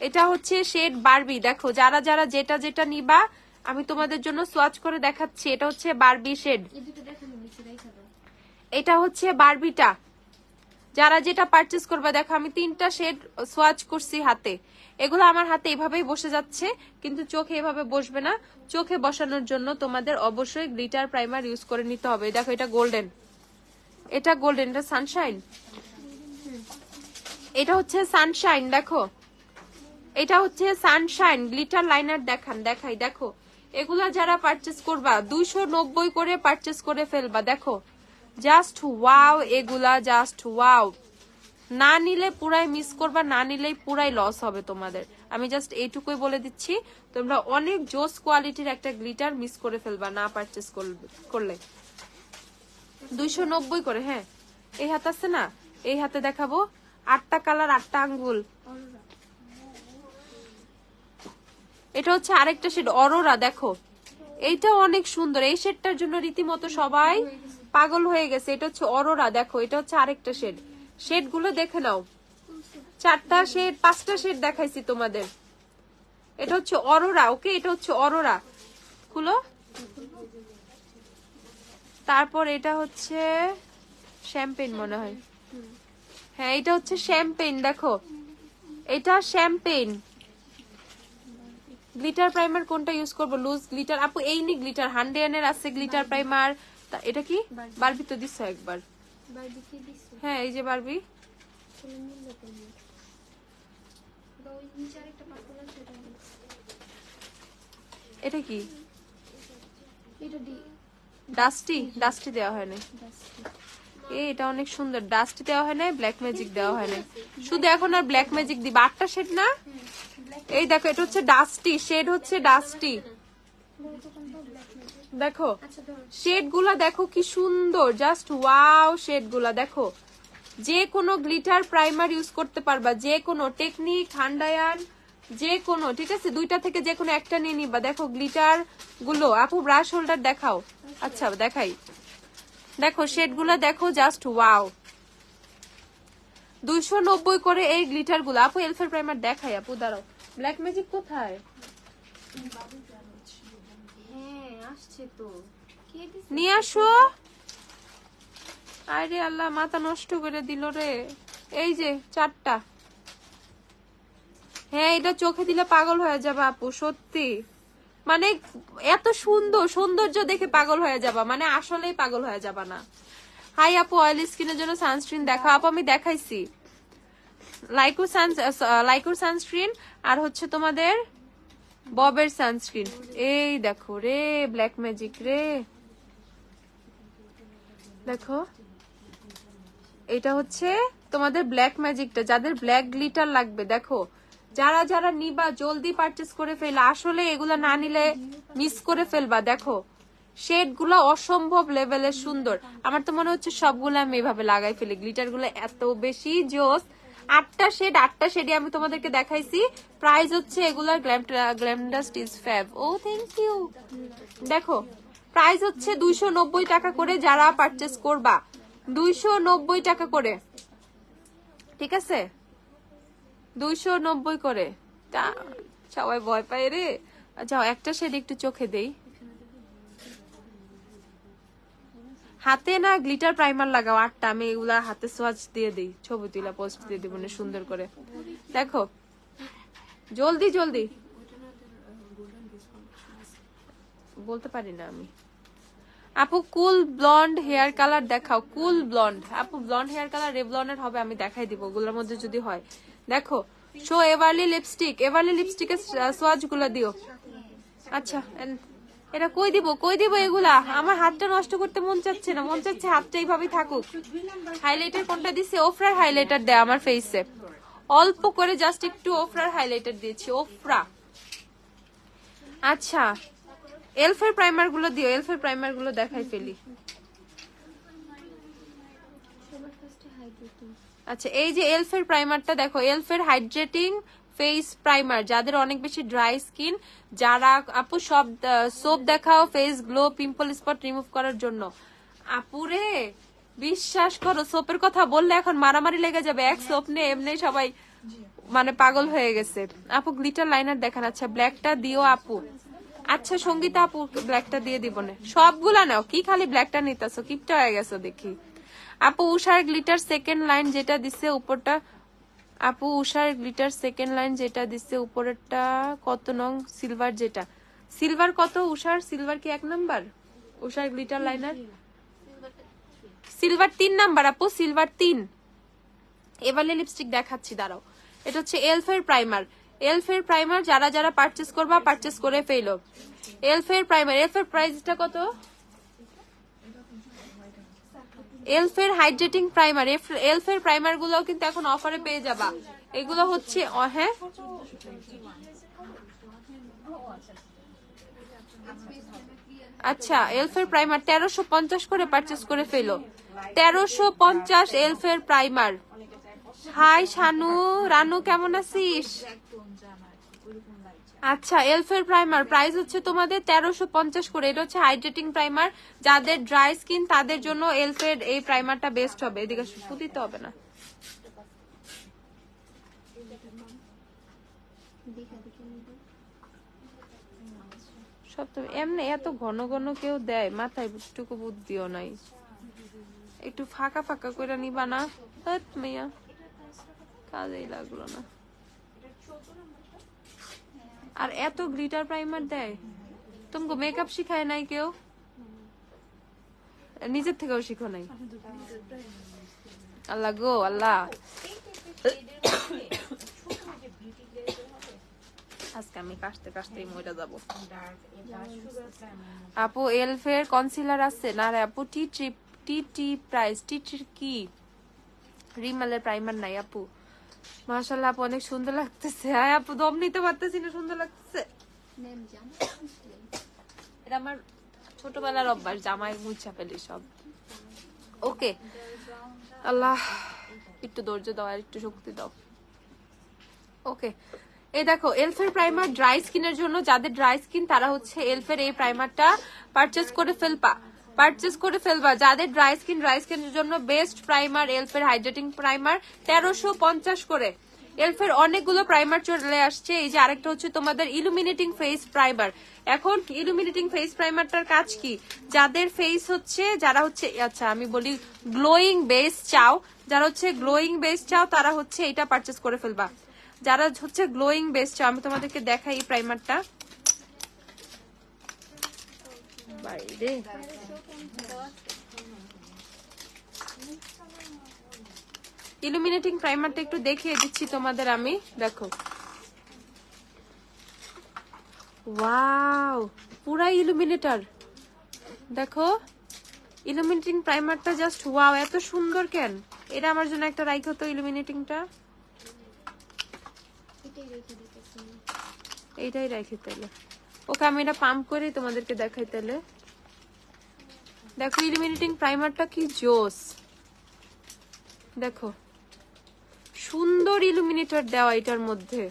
এটা হচ্ছে শেড বারবি। দেখো যারা যারা যেটা যেটা নিবা আমি তোমাদের জন্য সোয়াচ করে দেখাচ্ছি, এটা হচ্ছে বারবি শেড, এটা হচ্ছে বারবিটা, যারা যেটা পারচেস করবে। দেখো আমি 3টা শেড সোয়াচ করছি হাতে, এগুলো আমার হাতে এভাবেই বসে যাচ্ছে, কিন্তু চোখে এভাবে বসবে না। চোখে বসানোর জন্য তোমাদের অবশ্যই গ্লিটার প্রাইমার ইউজ করে নিতে হবে। দেখো এটা গোল্ডেন, এটা গোল্ডেন, এটা সানশাইন, এটা হচ্ছে সানশাইন। দেখো এটা হচ্ছে সানশাইন গ্লিটার লাইনার, দেখাই। দেখো এগুলা যারা পারচেস করবা 290 করে পারচেস করে ফেলবা। দেখো জাস্ট ওয়াও, এগুলা জাস্ট ওয়াও, না নিলে পুরাই মিস করবা, না নিলেই পুরাই লস হবে তোমাদের। আমি জাস্ট এইটুকুই বলে দিচ্ছি, তোমরা অনেক জোস কোয়ালিটির একটা গ্লিটার মিস করে ফেলবা না পারচেস করলে। 290 করে, হ্যাঁ এই হাত আছে না, এই হাতে দেখাবো 8টা কালার, 8টা আঙ্গুল। এটা হচ্ছে আরেকটা শেড অরোরা, দেখো এইটা অনেক সুন্দর, এই শেডটার জন্য রীতিমতো সবাই পাগল হয়ে গেছে। এটা হচ্ছে অরোরা, দেখো এটা হচ্ছে আরেকটা শেড, শেড গুলো দেখে নাও, 4টা শেড 5টা শেড দেখাইছি তোমাদের। এটা হচ্ছে অরোরা, ওকে এটা হচ্ছে অরোরা, খুলো। তারপর এটা হচ্ছে শ্যাম্পেন মনে হয়। হ্যাঁ এটা হচ্ছে শ্যাম্পেন, দেখো এটা শ্যাম্পেন। গ্লিটার প্রাইমার কোনটা ইউজ করবো? লুজ গ্লিটার আপু এই নি গ্লিটার 100 এর আছে গ্লিটার প্রাইমার। এটা কি বারবি তো দিছো একবার? হ্যাঁ এই যে বারবি। এটা কি ডাস্টি? ডাস্টি দেওয়া হয় না, এটা অনেক সুন্দর। ডাস্টি দেওয়া হয় না, ব্ল্যাক ম্যাজিক দেওয়া হয় না, শুধু এখন আর ব্ল্যাক ম্যাজিক দিবা। 8টা শেড না? এই দেখো এটা হচ্ছে ডাস্টি শেড, হচ্ছে ডাস্টি। দেখো শেড গুলা দেখো কি সুন্দর, জাস্ট ওয়াও। শেড গুলা দেখো, যে কোনো গ্লিটার প্রাইমার ইউজ করতে পারবা, যে কোনো টেকনিক, হান্ডায়ান, যে কোনো, ঠিক আছে? দুইটা থেকে যে কোনো একটা নিয়ে নিবা। দেখো গ্লিটার গুলো। আপু ব্রাশ হোল্ডার দেখাও। আচ্ছা দেখাই, দেখো শেড গুলা দেখো, জাস্ট ওয়াও। 290 করে এই গ্লিটার গুলো। আপু এলফের প্রাইমার দেখাই। আপু দাঁড়াও, ব্ল্যাক ম্যাজিক কোথায়? নিয়ে আসো। আরে আল্লাহ, মাথা নষ্ট করে দিল রে। এই যে 4টা। হ্যাঁ এটা চোখে দিলে পাগল হয়ে যাবে আপু, সত্যি। মানে এত সুন্দর, সৌন্দর্য দেখে পাগল হয়ে যাবা, মানে আসলেই পাগল হয়ে যাবা না। হাই আপু, অয়েলি স্কিনের জন্য সানস্ক্রিন দেখাও। আপু আমি দেখাইছি লাইকুর সানস্ক্রিন, আর হচ্ছে তোমাদের ববের সানস্ক্রিন। এই দেখো রে ব্ল্যাক ম্যাজিক রে, দেখো এটা হচ্ছে তোমাদের ব্ল্যাক ম্যাজিকটা, যাদের ব্ল্যাক গ্লিটার লাগবে। দেখো যারা যারা নিবা জলদি পারচেজ করে ফেলা, আসলে এগুলা না নিলে মিস করে ফেলবা। দেখো শেড গুলা অসম্ভব লেভেলের সুন্দর। আমার তো মনে হচ্ছে সবগুলো আমি এভাবে লাগাই ফেলি, গ্লিটার গুলো এত বেশি জোস। 8টা শেড, 8টা শেডে আমি তোমাদেরকে দেখাইছি। প্রাইস হচ্ছে এগুলার glamdust is fab. Oh thank you. দেখো প্রাইস হচ্ছে 290 টাকা করে, যারা পারচেজ করবা 290 টাকা করে, ঠিক আছে? 290 করে। সবাই ভয় পায় রে। যাও একটা শেড একটু চোখে দেই। হাতে না গ্লিটার প্রাইমার লাগাও 8টা, আমি এগুলা হাতে সোয়াচ দিয়ে দিই, ছবি তুলা পোস্ট দিয়ে দিব সুন্দর করে। দেখো জলদি জলদি, বলতে পারি না আমি। আপু কুল ব্লন্ড হেয়ার কালার দেখাও। কুল ব্লন্ড আপু, ব্লন্ড হেয়ার কালার রেভলনের হবে, আমি দেখাই দিব ওগুলোর মধ্যে যদি হয়। দেখো শো এভারলি লিপস্টিক, এভারলি লিপস্টিকের সোয়াচ গুলো দিও। আচ্ছা এটা কই দিব, কই দিব এগুলা? আমার হাতটা নষ্ট করতে মন চাচ্ছে না, মন চাচ্ছে হাতটা এইভাবেই থাকুক। হাইলাইটার কোনটা দিছে? ওফরার হাইলাইটার দেয় আমার ফেসে, অল্প করে জাস্ট একটু ওফরার হাইলাইটার দিয়েছি, ওফরা। আচ্ছা এলফের প্রাইমার গুলো দিও, এলফের প্রাইমার গুলো দেখাই ফেলি। আচ্ছা এই যে এলফের প্রাইমারটা দেখো, এলফের হাইড্রেটিং ফেস প্রাইমার, যাদের অনেক বেশি ড্রাই স্কিন, যারা আপু সব সোপ দেখাও face glow pimple spot remove করার জন্য। আপুরে বিশ্বাস করো, সোপের কথা বললে এখন মারামারি লেগে যাবে। এক সোপ নিয়ে এমনি সবাই মানে পাগল হয়ে গেছে। আপু গ্লিটার লাইনার দেখান। আচ্ছা ব্ল্যাকটা দিও আপু। আচ্ছা সঙ্গীতা আপু ব্ল্যাকটা দিয়ে দিব না, সবগুলা নাও। কি খালি ব্ল্যাকটা নিতেছো, কিপটা হয়ে গেছো দেখি। আপু উষার গ্লিটার সেকেন্ড লাইন যেটা দিছে উপরটা, আপু উষার গ্লিটার সেকেন্ড লাইন যেটা দিছে উপরেরটা কত নং? সিলভার যেটা, সিলভার কত উষার? সিলভার কি 1 নাম্বার? উষার গ্লিটার লাইনার সিলভার 3 নাম্বার আপু, সিলভার 3। এভারলি লিপস্টিক দেখাচ্ছি দাঁড়াও। এটা হচ্ছে এলফের প্রাইমার, এলফের প্রাইমার যারা যারা পারচেজ করবা পারচেজ করে ফেলো। এলফের প্রাইমার, এলফের প্রাইসটা কত? এলফের হাইড্রেটিং প্রাইমার, এলফের প্রাইমার গুলো কিন্তু এখন অফারে পেয়ে যাবা। এগুলো হচ্ছে হ্যাঁ আচ্ছা এলফের প্রাইমার 1350 করে পারচেজ করে ফেলো। 1350 এলফের প্রাইমার। হাই শানু, রানু কেমন আছিস? আচ্ছা এলফের প্রাইমার প্রাইস হচ্ছে তোমাদের 1350 করে। এটা হচ্ছে হাইড্রেটিং প্রাইমার, যাদের ড্রাই স্কিন তাদের জন্য এলফের এই প্রাইমারটা বেস্ট হবে। এদিকে শুধু দিতে হবে না। সব তো এমনি এত ঘন ঘন কেউ দেয়, মাথায় টুকু বুদ্ধিও নাই। একটু ফাঁকা ফাঁকা করে নিবা না? মেয়া কাজেই লাগলো না। আর এত গ্লিটার প্রাইমার দেয়, তোমাকে মেকআপ শিখায় নাই কেউ? নিজের থেকেও শিখো নাই? আল্লাহ গো আল্লাহ, আজকে আমি কাশতে কাশতেই মরে যাবো। আপু এলফের কনসিলার আছে না রে আপু? টি প্রাইস টিটির কি রিমালের প্রাইমার নাই আপু? মাশাআল্লাহ আপু অনেক সুন্দর লাগতেছে। হ্যাঁ আপু দম নিতে পারতেছি না, সুন্দর লাগতেছে। এটা আমার ছোটবেলার অভ্যাস, জামাই মুছা ফেলি সব। ওকে আল্লাহ একটু ধৈর্য দাও আর একটু শক্তি দাও। ওকে এই দেখো এলফের প্রাইমার ড্রাই স্কিনের জন্য, যাদের ড্রাই স্কিন তারা হচ্ছে এলফের এই প্রাইমারটা পারচেজ করে ফেলবা। যাদের ড্রাই স্কিনের জন্য বেস্ট প্রাইমার এলফের হাইড্রেটিং প্রাইমার 1350 করে। এলফের অনেকগুলো প্রাইমার চলে আসছে। এই যে আরেকটা হচ্ছে তোমাদের ইলুমিনেটিং ফেস প্রাইমার। এখন ইলুমিনেটিং ফেস প্রাইমারটার কাজ কি? যাদের ফেস হচ্ছে, যারা হচ্ছে আচ্ছা আমি বলি গ্লোয়িং বেস চাও, যারা হচ্ছে গ্লোয়িং বেস চাও তারা হচ্ছে এটা পারচেজ করে ফেলবা। যারা হচ্ছে গ্লোয়িং বেস চাও, আমি তোমাদেরকে দেখাই এই প্রাইমারটা। বাইরে ইলুমিনেটিং প্রাইমারটা একটু দেখিয়ে দিচ্ছি তোমাদের আমি। দেখো ওয়াও পুরা ইলুমিনেটর। দেখো ইলুমিনেটিং প্রাইমারটা জাস্ট ওয়াও, এত সুন্দর কেন? এটা আমার জন্য একটা রাইখো তো ইলুমিনেটিংটা, এইটাই রাখি তাহলে। ওকে আমি এটা পাম্প করে তোমাদেরকে দেখাই তাহলে। দেখো ইলুমিনেটিং প্রাইমারটা কি জোস, দেখো সুন্দর ইলুমিনেটর দেওয়া এটার মধ্যে।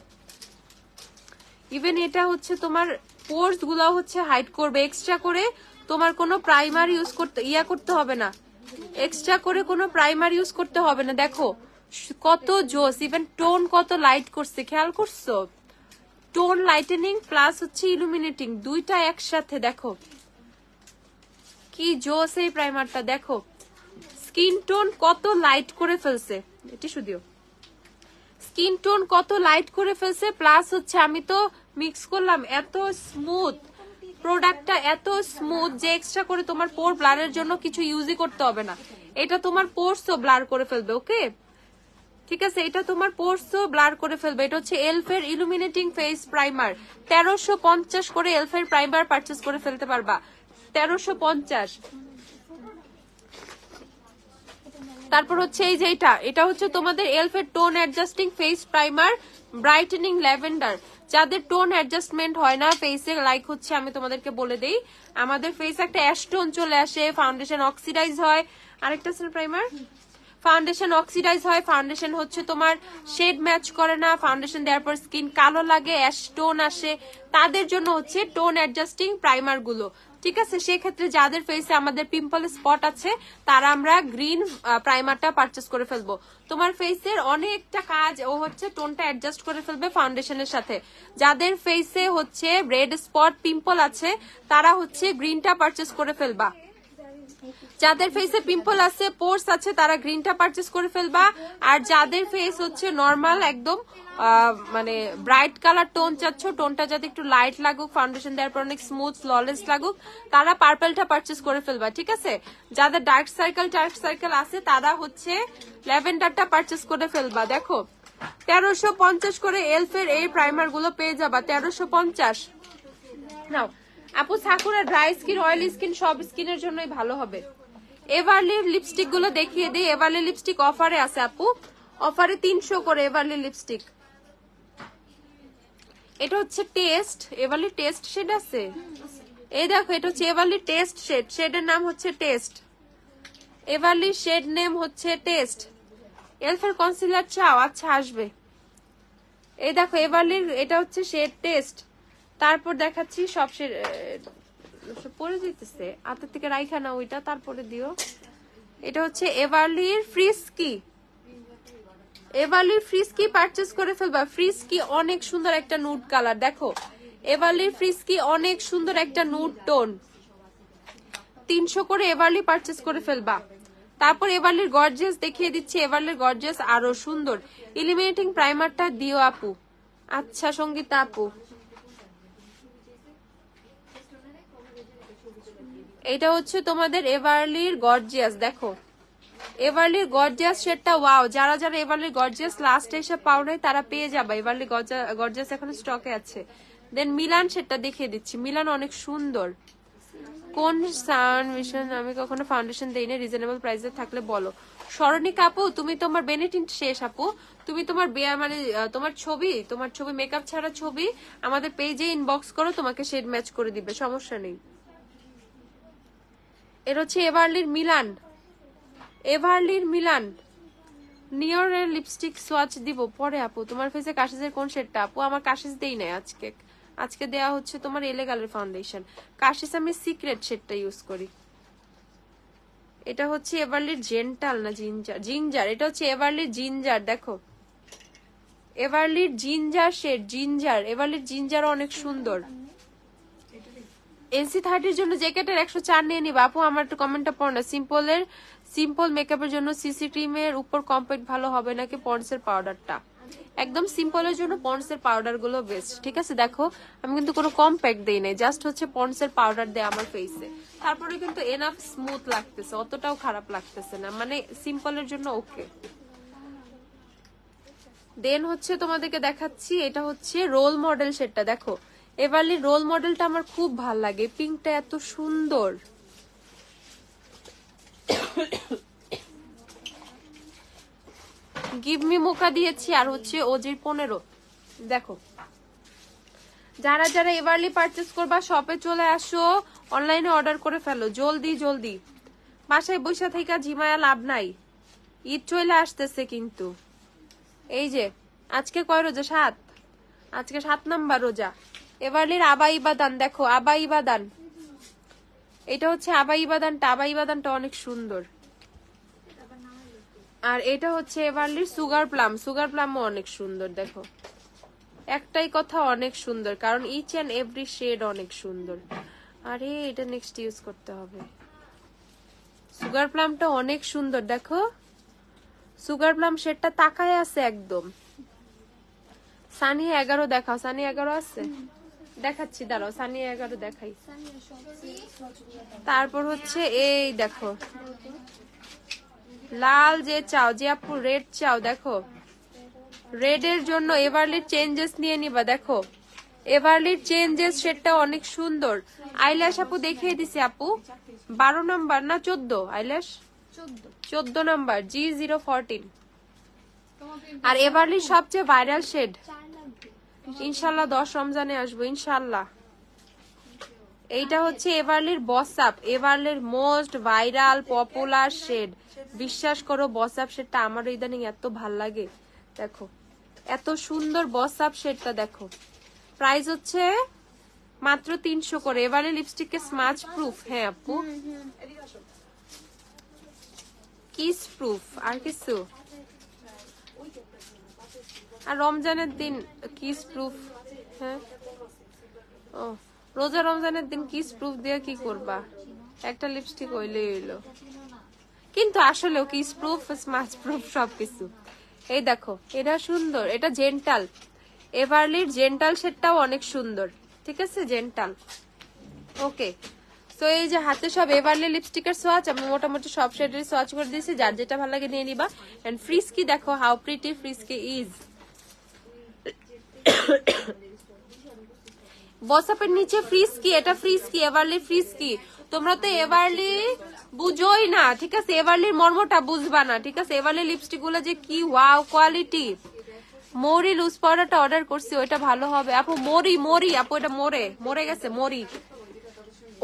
ইভেন এটা হচ্ছে তোমার পোর্স গুলা হচ্ছে হাইড করবে। এক্সট্রা করে তোমার কোনো প্রাইমার ইউজ করতে হবে না, এক্সট্রা করে কোনো প্রাইমার ইউজ করতে হবে না। দেখো কত জোস, ইভেন টোন কত লাইট করছে, খেয়াল করছো? টোন লাইটেনিং প্লাস হচ্ছে ইলুমিনেটিং দুইটা একসাথে। দেখো কি জোস এই প্রাইমারটা। দেখো স্কিন টোন কত লাইট করে ফেলছে, এটি শুধু স্কিন টোন কত লাইট করে ফেলছে, প্লাস হচ্ছে আমি তো মিক্স করলাম, এত স্মুথ প্রোডাক্টটা, এত স্মুথ যে এক্সট্রা করে তোমার পোর ব্লারের জন্য কিছু ইউজই করতে হবে না। এটা তোমার পোরসও ব্লার করে ফেলবে। ওকে ঠিক আছে, এটা তোমার পোরসও ব্লার করে ফেলবে। এটা হচ্ছে এলফের ইলুমিনেটিং ফেস প্রাইমার 1350 করে। এলফের প্রাইমার পারচেজ করে ফেলতে পারবা 1350। তারপর হচ্ছে এই যে এটা হচ্ছে তোমাদের এলফের tone adjusting face primer brightening lavender. যাদের টোন অ্যাডজাস্টমেন্ট হয় না ফেসে, লাইক হচ্ছে আমি তোমাদেরকে বলে দেই, আমাদের ফেসে একটা অ্যাশ টোন চলে আসে, ফাউন্ডেশন অক্সিডাইজ হয়, আরেকটা আছে প্রাইমার ফাউন্ডেশন অক্সিডাইজ হয়, ফাউন্ডেশন হচ্ছে তোমার শেড ম্যাচ করে না, ফাউন্ডেশন দেওয়ার পর স্কিন কালো লাগে, অ্যাশ টোন আসে, তাদের জন্য হচ্ছে টোন অ্যাডজাস্টিং প্রাইমার গুলো। ঠিক আছে, সেক্ষেত্রে যাদের ফেসে আমাদের পিম্পল স্পট আছে তারা আমরা গ্রিন প্রাইমারটা পারচেস করে ফেলবো। তোমার ফেসের অনেকটা কাজ ও হচ্ছে টোনটা অ্যাডজাস্ট করে ফেলবে ফাউন্ডেশনের সাথে। যাদের ফেসে হচ্ছে রেড স্পট পিম্পল আছে তারা হচ্ছে গ্রিনটা পারচেস করে ফেলবা। যাদের ফেসে পিম্পল আছে, পোর্স আছে, তারা গ্রিনটা পারচেস করে ফেলবা। আর যাদের ফেস হচ্ছে নর্মাল একদম মানে ব্রাইট কালার টোন চাচ্ছ, টোনটা যাতে একটু লাইট লাগুক, ফাউন্ডেশন দেওয়ার পর অনেক স্মুথ ফ্ললেস লাগুক, তারা পার্পলটা পারচেস করে ফেলবা। ঠিক আছে, যাদের ডার্ক সার্কেল আছে তারা হচ্ছে ল্যাভেন্ডারটা পারচেস করে ফেলবা। দেখো 1350 করে এলফের এই প্রাইমার গুলো পেয়ে যাবা 1350। নাও আপু sakura dry skin, oily skin, সব স্কিনের জন্যই ভালো হবে। এভারলির লিপস্টিক গুলো দেখিয়ে দিই। এভারলি লিপস্টিক অফারে আছে আপু, অফারে 300 করে এভারলি লিপস্টিক। এটা হচ্ছে টেস্ট, এভারলি টেস্ট শেড আছে। এই দেখো এটা হচ্ছে এভারলি টেস্ট শেড, শেডের নাম হচ্ছে টেস্ট। এভারলি শেড নেম হচ্ছে টেস্ট। এলফের কনসিলার চাও? আচ্ছা আসবে। এই দেখো এভারলির এটা হচ্ছে শেড টেস্ট। তারপর দেখাচ্ছি সব পরে যেতেছে হাতের থেকে রাইখা না ওইটা, তারপরে দিও। এটা হচ্ছে এভারলির ফ্রিস্কি, এভারলির ফ্রিস্কি পারচেস করে ফেলবা। ফ্রিস্কি অনেক সুন্দর একটা নুড কালার। দেখো এভারলির ফ্রিস্কি অনেক সুন্দর একটা নুড টোন, 300 করে এভারলি পারচেজ করে ফেলবা। তারপর এভারলির গর্জিয়াস দেখিয়ে দিচ্ছি, এভারলির গর্জিয়াস আরো সুন্দর। ইলিমিনেটিং প্রাইমারটা দিও আপু। আচ্ছা সঙ্গীতা আপু, এটা হচ্ছে তোমাদের এভারলির গর্জিয়াস। দেখো এভারলির গর্জিয়াস শেডটা ওয়াও, যারা যারা এভারলির গর্জিয়াস লাস্ট এসে পাও নাই তারা পেয়ে যাবে। এভারলি গর্জিয়াস এখন স্টকে আছে। দেন মিলান শেডটা দেখিয়ে দিচ্ছি, মিলান অনেক সুন্দর। কোন ফাউন্ডেশন? আমি কখনো ফাউন্ডেশন দেই না, রিজনেবল প্রাইসে থাকলে বলো। স্মরণিকা আপু, তুমি তোমার বেনিটিন শেষ আপু, তুমি তোমার মানে তোমার ছবি মেকআপ ছাড়া ছবি আমাদের পেজে ইনবক্স করো, তোমাকে শেড ম্যাচ করে দিবে, সমস্যা নেই। এর হচ্ছে এভারলির মিলান, এভারলির মিলান নিয়রের লিপস্টিক সোয়াচ দিব পরে আপু। তোমার ফেসে কাশিজের কোন শেডটা আপু? আমার কাশিজ দেই নাই আজকে দেয়া হচ্ছে তোমার এলেগালের ফাউন্ডেশন। কাশিস আমি সিক্রেট শেডটা ইউজ করি। এটা হচ্ছে এভারলির জেন্টাল না জিঞ্জার, এটা হচ্ছে এভারলির জিঞ্জার। দেখো এভারলির জিঞ্জার শেড, জিঞ্জার, এভারলির জিঞ্জার অনেক সুন্দর। NC30 জন্য জ্যাকেটের 104 নিয়ে নিবা আপু। আমার একটু কমেন্টটা পড়ো না। সিম্পল মেকআপের জন্য সিসি ক্রিমের উপর কম্প্যাক্ট ভালো হবে নাকি পন্ডসের পাউডারটা? একদম সিম্পলের জন্য পন্ডসের পাউডার গুলো বেস্ট, ঠিক আছে। দেখো আমি কিন্তু কোনো কম্প্যাক্ট দেই নাই, জাস্ট হচ্ছে পন্ডসের পাউডার দেয় আমার ফেসে, তারপরে কিন্তু এনাফ স্মুথ লাগতেছে, অতটাও খারাপ লাগতেছে না, মানে সিম্পলের জন্য ওকে। দেন হচ্ছে তোমাদেরকে দেখাচ্ছি, এটা হচ্ছে রোল মডেল শেডটা। দেখো এভারলি রোল মডেলটা আমার খুব ভাল লাগে, পিঙ্কটা এত সুন্দর। গিভ মি মোকা দিয়েছি, আর হচ্ছে ওজির 15। দেখো যারা যারা এভারলি পারচেস করবা শপে চলে আসো, অনলাইনে অর্ডার করে ফেলো জলদি জলদি। বাসায় বসে থেকে ঝিমায়া লাভ নাই, ঈদ চলে আসতেছে কিন্তু। এই যে আজকে কয় রোজা? 7, আজকে 7 নাম্বার রোজা। এভারলির আবাই বাদান, দেখো আবাই বাদান, এটা হচ্ছে আবাই বাদানটা, আবাই বাদানটা অনেক সুন্দর। আর এটা হচ্ছে এভারলির সুগার প্লামও অনেক সুন্দর। দেখো একটাই কথা, অনেক সুন্দর, কারণ ইচ এন্ড এভরি শেড অনেক সুন্দর। আরে এটা নেক্সট ইউজ করতে হবে। সুগার প্লামটা অনেক সুন্দর, দেখো সুগার প্লাম শেডটা তাকায় আছে একদম। সানি 11 দেখাও, সানি 11 আছে, দেখাচ্ছি দাঁড়াও, সানি 11 দেখাই। তারপর হচ্ছে এই দেখো লাল যে চাও, যে আপু রেড চাও, দেখো রেড এর জন্য এভারলির চেঞ্জেস নিয়ে নিবা। দেখো এভারলির চেঞ্জেস শেডটা অনেক সুন্দর। আইল্যাশ আপু দেখিয়ে দিছি আপু, 12 নাম্বার না 14 আইল্যাশ, 14 নাম্বার G014। আর এভারলির সবচেয়ে ভাইরাল শেড, ইনশাল্লাহ 10 রমজানে আসবো ইনশাল্লাহ। এইটা হচ্ছে এভারলির বস আপ, এভারলির মোস্ট ভাইরাল পপুলার শেড। বিশ্বাস করো বস আপ শেডটা আমার ইদানিং এত ভাল লাগে। দেখো এত সুন্দর বস আপ শেডটা, দেখো প্রাইস হচ্ছে মাত্র 300 করে। এভারলি লিপস্টিকের স্মাচ প্রুফ, হ্যাঁ আপু কিস প্রুফ, আর কিছু। আর রমজানের দিন কিস প্রুফ, হ্যাঁ ও রোজা রমজানের দিন কিস প্রুফ দিয়ে কি করবা? একটা লিপস্টিক হইলেই হইলো, কিন্তু আসলেও কিস প্রুফ স্মাচ প্রুফ সবকিছু। এই দেখো এটা সুন্দর, এটা জেন্টাল, এভারলির জেন্টাল শেডটাও অনেক সুন্দর, ঠিক আছে জেন্টাল। ওকে তো এই যে হাতে সব এভারলি লিপস্টিকের সোয়াচ, আমি মোটামুটি সব শেডের সোয়াচ করে দিয়েছি, যার যেটা ভালো লাগে নিয়ে নিবা। এন্ড ফ্রিস্কি দেখো হাউ প্রিটি ফ্রিস্কি ইজ। বসাপের নিচে ফ্রিস্কি, এটা ফ্রিস্কি, এভারলি ফ্রিস্কি। তোমরা তো এভারলি বুঝোই না, ঠিক আছে, এভারলির মর্মটা বুঝবা না, ঠিক আছে। এভারলি লিপস্টিক গুলো যে কি ওয়াও কোয়ালিটি। মরি লুজ পাউডারটা অর্ডার করছি, ওইটা ভালো হবে আপু। মরি আপু, এটা মরে গেছে মরি,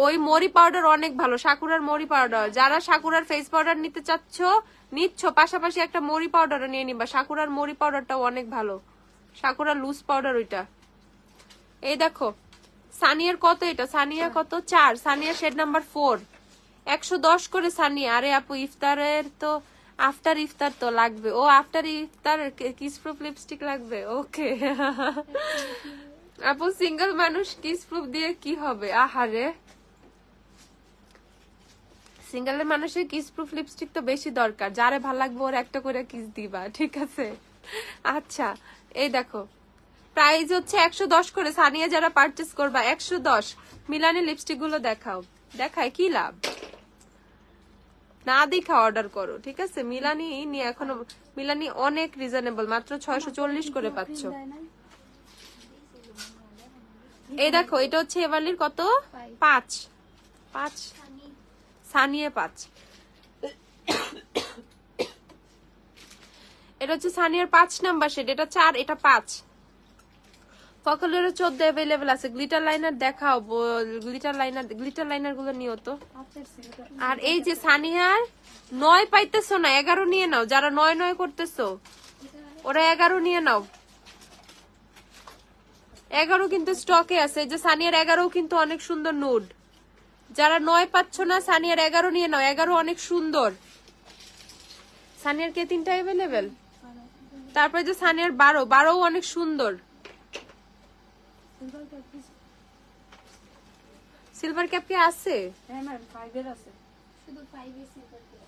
ওই মরি পাউডার অনেক ভালো, সাকুরার মরি পাউডার। যারা সাকুরার ফেস পাউডার নিতে নিচ্ছ, পাশাপাশি একটা মরি পাউডারও নিয়ে নিবা। সাকুরার মরি পাউডারটাও অনেক ভালো, সাকুরার লুজ পাউডার ওইটা। এই দেখো সানিয়ার কত, এটা সানিয়া কত 4, সানিয়া শেড নাম্বার 4, 110 করে সানিয়া। আরে আপু ইফতারের তো আফটার ইফতার তো লাগবে, ও আফটার ইফতার কিস প্রুফ লিপস্টিক লাগবে, ওকে। আপু সিঙ্গেল মানুষ কিস প্রুফ দিয়ে কি হবে? আহারে সিঙ্গেলের মানুষের কিস প্রুফ লিপস্টিক তো বেশি দরকার, যারে ভাল লাগবে ওর একটা করে কিস দিবা, ঠিক আছে? আচ্ছা এই দেখো প্রাইস হচ্ছে 110 করে। সানিয়া যারা পারচেজ করবা 110। মিলানি লিপস্টিক গুলো দেখাও, দেখায় কি লাভ, না দেখা অর্ডার করো, ঠিক আছে? মিলানি নিয়ে এখনো, মিলানি অনেক রিজনেবল, মাত্র 640 করে পাচ্ছ। এই দেখো এটা হচ্ছে এভারলির কত, 5 সানিয়ে 5। এটা হচ্ছে সানিয়ার 5 নাম্বার শেড, এটা 4 এটা 5। ফকলেরও 14 अवेलेबल আছে। গ্লিটার লাইনার দেখাও, গ্লিটার লাইনার গুলো নিও তো। আর এই যে সানিয়ার 9 পাইতেছো না, 11 নিয়ে নাও, যারা 9 করতেছো ওরা 11 নিয়ে নাও। 11 কিন্তু স্টকে আছে, এই যে সানিয়ার 11 কিন্তু অনেক সুন্দর নুড। যারা 9 পাচ্ছ না সানিয়ার 11 নিয়ে নাও, 11 অনেক সুন্দর। সানিয়ার কে 3টা अवेलेबल। তারপরে যে সানিয়ার 12 অনেক সুন্দর। সিলভার ক্যাপ কি আছে? হ্যাঁ ম্যাম 5 এর আছে, শুধু 5 এর সিলভার ক্যাপ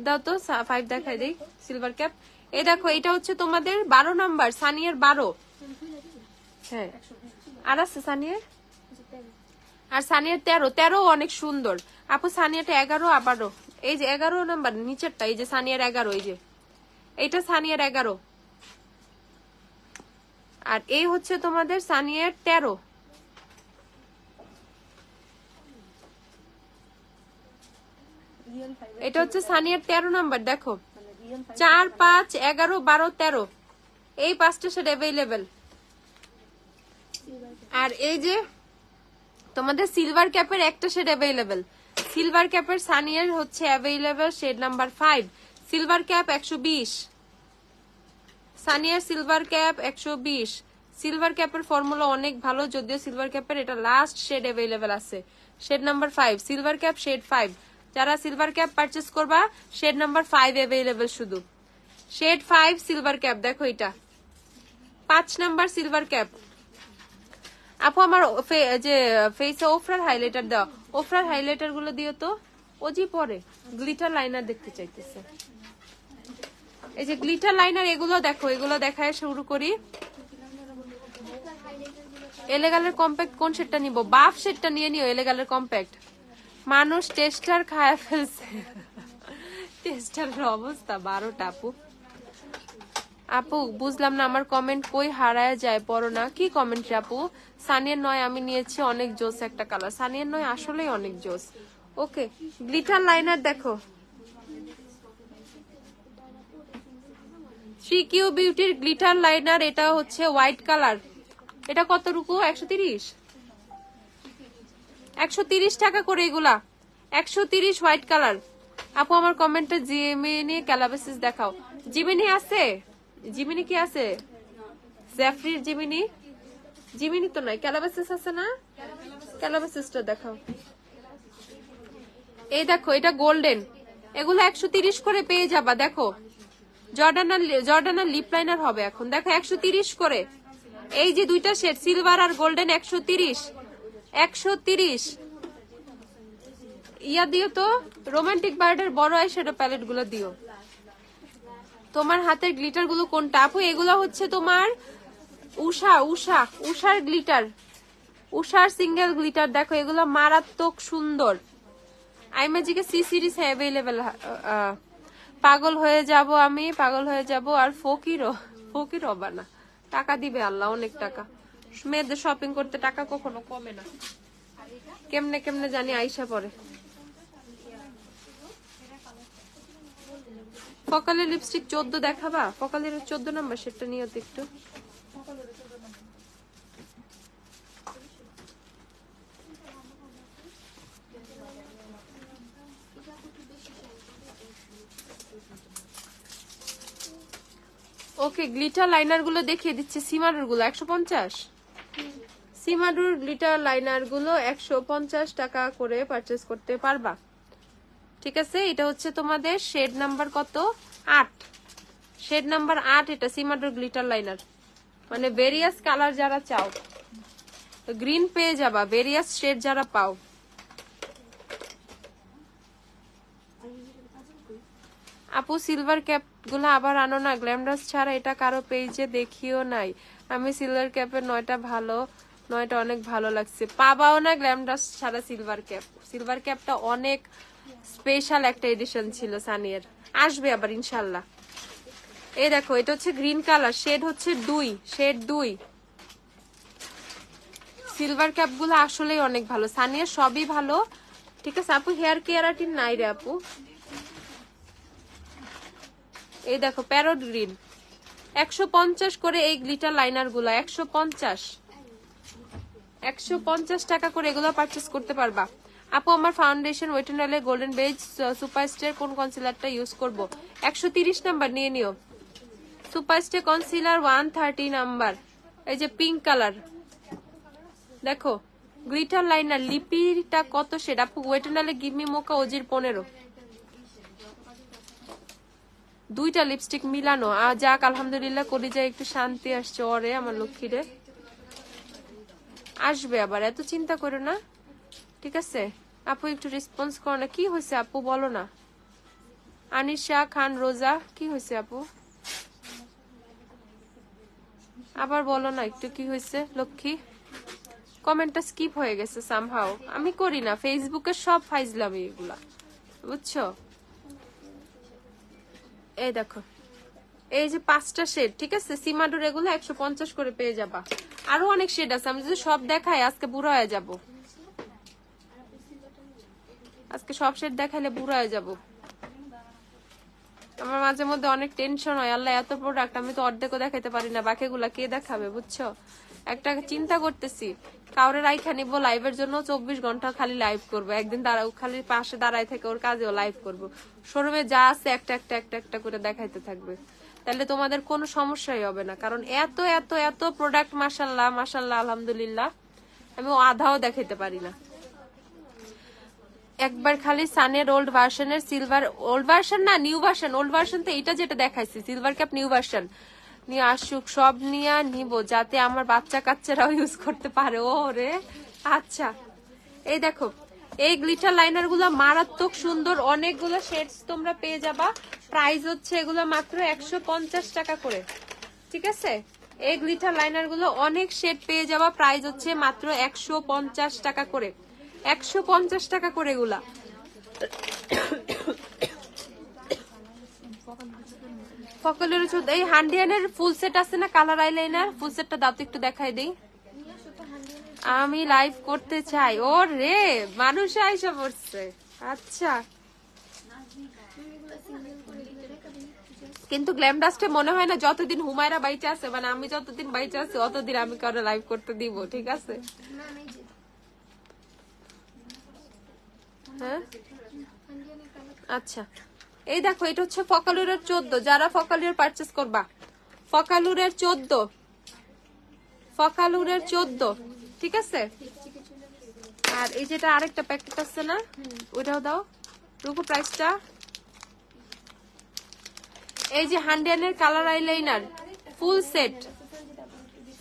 দাও তো, 5 দেখাই দেই সিলভার ক্যাপ। এই দেখো এটা হচ্ছে তোমাদের 12 নাম্বার, সানিয়ার 12। হ্যাঁ আর আছে সানিয়ার, আর সানিয়ার 13 অনেক সুন্দর। আপু সানিয়াটা 11 আবারও, এই যে 11 নাম্বার নিচেরটা, এই যে সানিয়ার 11, এই যে এইটা সানিয়ার 11। আর এই হচ্ছে তোমাদের সানিয়ার 13। এটা হচ্ছে সানিয়ার 13 নাম্বার। দেখো 4, 5, 11, 12, 13 এই 5টা শেড अवेलेबल। আর এই যে তোমাদের সিলভার ক্যাপের একটা শেড अवेलेबल। সিলভার ক্যাপের সানিয়ার হচ্ছে available shade number 5। Silver cap 120, সানিয়ার সিলভার ক্যাপ 120। সিলভার ক্যাপের ফর্মুলা অনেক ভালো, যদিও সিলভার ক্যাপের এটা লাস্ট শেড अवेलेबल আছে, shade number 5। Silver cap shade 5, যারা সিলভার ক্যাপ পারচেজ করবা শেড নাম্বার 5 अवेलेबल, শুধু শেড 5 সিলভার ক্যাপ। দেখো এটা 5 নাম্বার সিলভার ক্যাপ। আপু আমার যে ফেসে ওফরার হাইলাইটার দাও, ওফরার হাইলাইটার গুলো দিও তো। ও জি পরে গ্লিটার লাইনার দেখতে চাইতেছে। এই যে গ্লিটার লাইনার এগুলো দেখো, এগুলো দেখায় শুরু করি। এলেগালের কম্প্যাক্ট কোন শেডটা নিব? বাফ শেডটা নিয়ে নিও, এলেগালের কম্প্যাক্ট। মানুষ টেস্টার খায় ফেলছে, টেস্টারের অবস্থা 12টা। আপু আপু বুঝলাম না, আমার কমেন্ট কই হারায় যায়, পড়ো না। কি কমেন্ট রে আপু? সানিয়ার 9 আমি নিয়েছি, অনেক জোস একটা কালার। সানিয়ার 9 আসলেই অনেক জোস। ওকে গ্লিটার লাইনার দেখো, 3Q বিউটির গ্লিটার লাইনার, এটা হচ্ছে হোয়াইট কালার। এটা কত রুকু? 130, 130 টাকা করে এগুলা, 130 হোয়াইট কালার। আপু আমার কমেন্টটা জিমিনি ক্যালাবাসিস দেখাও। জিমিনি আছে? জিমিনি কি আছে? জ্যাফরির জিমিনি, জিমিনি তো নাই, ক্যালাবাসিস আছে না? ক্যালাবাসিসটা দেখাও। এই দেখো এটা গোল্ডেন, এগুলো 130 করে পেয়ে যাবা। দেখো জর্ডানার লিপ লাইনার হবে এখন। দেখো 130 করে, এই যে দুইটা শেড সিলভার আর গোল্ডেন 130, 130। ইয়া দিও তো, রোমান্টিক বার্ডের বড় আইশ্যাডো প্যালেট গুলো দিও। তোমার হাতের গ্লিটার গুলো কোনটা আপু? এগুলো হচ্ছে তোমার উষার গ্লিটার, উষার সিঙ্গেল গ্লিটার। দেখো এগুলো মারাত্মক সুন্দর। আইম্যাজিকে সি সিরিজ অ্যাভেলেবেল। পাগল হয়ে যাব আমি, পাগল হয়ে যাব। আর ফকির হবা না, টাকা দিবে আল্লাহ, অনেক টাকা। মেয়েদের শপিং করতে টাকা কখনো কমে না, কেমনে কেমনে জানি আইসা পড়ে। ফকালের লিপস্টিক 14 দেখাবা? ফকালের 14 নাম্বার সেটা নিয়ে একটু। ওকে গ্লিটার লাইনার গুলো দেখিয়ে দিচ্ছি। সিমাডুর গুলো 150, সিমাডুর গ্লিটার লাইনার গুলো 150 টাকা করে পারচেজ করতে পারবা, ঠিক আছে? এটা হচ্ছে তোমাদের শেড নাম্বার কত? 8, শেড নাম্বার 8। এটা সিমাডুর গ্লিটার লাইনার, মানে ভেরিয়াস কালার যারা চাও গ্রিন পেয়ে যাবা, ভেরিয়াস শেড যারা পাও। আপু সিলভার ক্যাপ গুলো আবার আনো না, গ্ল্যামডাস ছাড়া এটা কারো পেজে দেখিও নাই। আমি সিলভার ক্যাপের 9টা ভালো, 9টা অনেক ভালো লাগছে। পাবাও না গ্ল্যামডাস ছাড়া সিলভার ক্যাপ। সিলভার ক্যাপটা অনেক স্পেশাল একটা এডিশন ছিল সানিয়ার, আসবে আবার ইনশাল্লাহ। এই দেখো এটা হচ্ছে গ্রিন কালার, শেড হচ্ছে 2, শেড 2। সিলভার ক্যাপ গুলো আসলেই অনেক ভালো, সানিয়ার সবই ভালো। ঠিক আছে আপু, হেয়ার কেয়ারাটিন নাই রে আপু। এই দেখো প্যারট গ্রিন, 150 করে এই গ্লিটার লাইনার গুলো, 150 টাকা করে এগুলো পারচেস করতে পারবা। আপু আমার ফাউন্ডেশন ওয়েট এন্ড অয়েলের গোল্ডেন বেজ সুপারস্টার কোন কনসিলারটা ইউজ করব? 130 নাম্বার নিয়ে নিও। সুপারস্টার কনসিলার 130 নাম্বার, এই যে পিঙ্ক কালার। দেখো গ্লিটার লাইনার, লিপিটা কত শেড আপু? ওয়েট এন্ড অয়েলে গিভ মি মোকা ওজির 15। 2টা লিপস্টিক মিলানো, যাক আলহামদুলিল্লাহ, করি যায় একটু শান্তি আসছে। ওরে আমার লক্ষ্মীরে, আসবে আবার, এত চিন্তা করো না। ঠিক আছে আপু একটু রেসপন্স করো না, কি হয়েছে আপু বলো না। আনিশা খান রোজা, কি হয়েছে আপু আবার বলো না একটু, কি হয়েছে লক্ষ্মী? কমেন্টটা স্কিপ হয়ে গেছে সামহাও। আমি করি না, ফেসবুকে সব ফাইজলামি এগুলা, বুঝছো? এই দেখো এই যে 5টা শেড, ঠিক আছে সীমাডোর, এগুলো 150 করে পেয়ে যাবা। আরো অনেক শেড আছে, আমি যদি সব দেখাই আজকে বুড়া হয়ে যাব। আজকে সব শেড দেখাইলে বুড়া হয়ে যাব। আমার মাঝে মধ্যে অনেক টেনশন হয়, আল্লাহ এত প্রোডাক্ট, আমি তো অর্ধেকও দেখাইতে পারি না, বাকিগুলা কে দেখাবে বুঝছো? একটা চিন্তা করতেছি, কাউরে রাইখা নিবো লাইভের জন্য, 24 ঘন্টা খালি লাইভ করবো। একদিন দাঁড়াও, খালি পাশে দাঁড়ায় থেকে ওর কাজেও লাইভ করবো। শোরুমে যা আছে একটা একটা একটা একটা করে দেখাইতে থাকবে, তাহলে তোমাদের কোনো সমস্যাই হবে না। কারণ এত এত এত প্রোডাক্ট, মাশাল্লাহ মাশাল্লাহ আলহামদুলিল্লাহ, আমি আধাও দেখাইতে পারি না। একবার খালি সানের ওল্ড ভার্সনের সিলভার, ওল্ড ভার্সন না নিউ ভার্সন, ওল্ড ভার্সন তো এটা যেটা দেখাইছি সিলভার ক্যাপ, নিউ ভার্সন নিয়ে আসুক, সব নিয়ে নিব যাতে আমার বাচ্চা কাচ্চারাও ইউজ করতে পারে। ও রে আচ্ছা, এই দেখো এই গ্লিটার লাইনার গুলো মারাত্মক সুন্দর, অনেকগুলো শেডস তোমরা পেয়ে যাবা। প্রাইস হচ্ছে এগুলো মাত্র 150 টাকা করে, ঠিক আছে? এই গ্লিটার লাইনার গুলো অনেক শেড পেয়ে যাবা, প্রাইস হচ্ছে মাত্র 150 টাকা করে, 150 টাকা করে এগুলা। ফকলের এই হান্ডিয়ানের ফুল সেট আছে না, কালার আইলাইনার ফুল সেটটা দাও তো একটু দেখাই দেই। আমি লাইভ করতে চাই। ও রে মানুষ আইসা পড়ছে, আচ্ছা। কিন্তু গ্ল্যামডাস্টে মনে হয় না যতদিন হুমায়রা বাইচে আছে, মানে আমি যতদিন বাইচে আছি অতদিন আমি কারো লাইভ করতে দিব, ঠিক আছে? হ্যাঁ আচ্ছা, এই দেখো এটা হচ্ছে ফকালুরের 14, যারা ফকালুর পারচেস করবা, ফকালুরের 14, ফকালুরের 14, ঠিক আছে? আর এই যেটা আরেকটা প্যাকেট আছে না, ওইটাও দাও রুকু, প্রাইসটা। এই যে হান্ডিয়ানের colour eyeliner full set,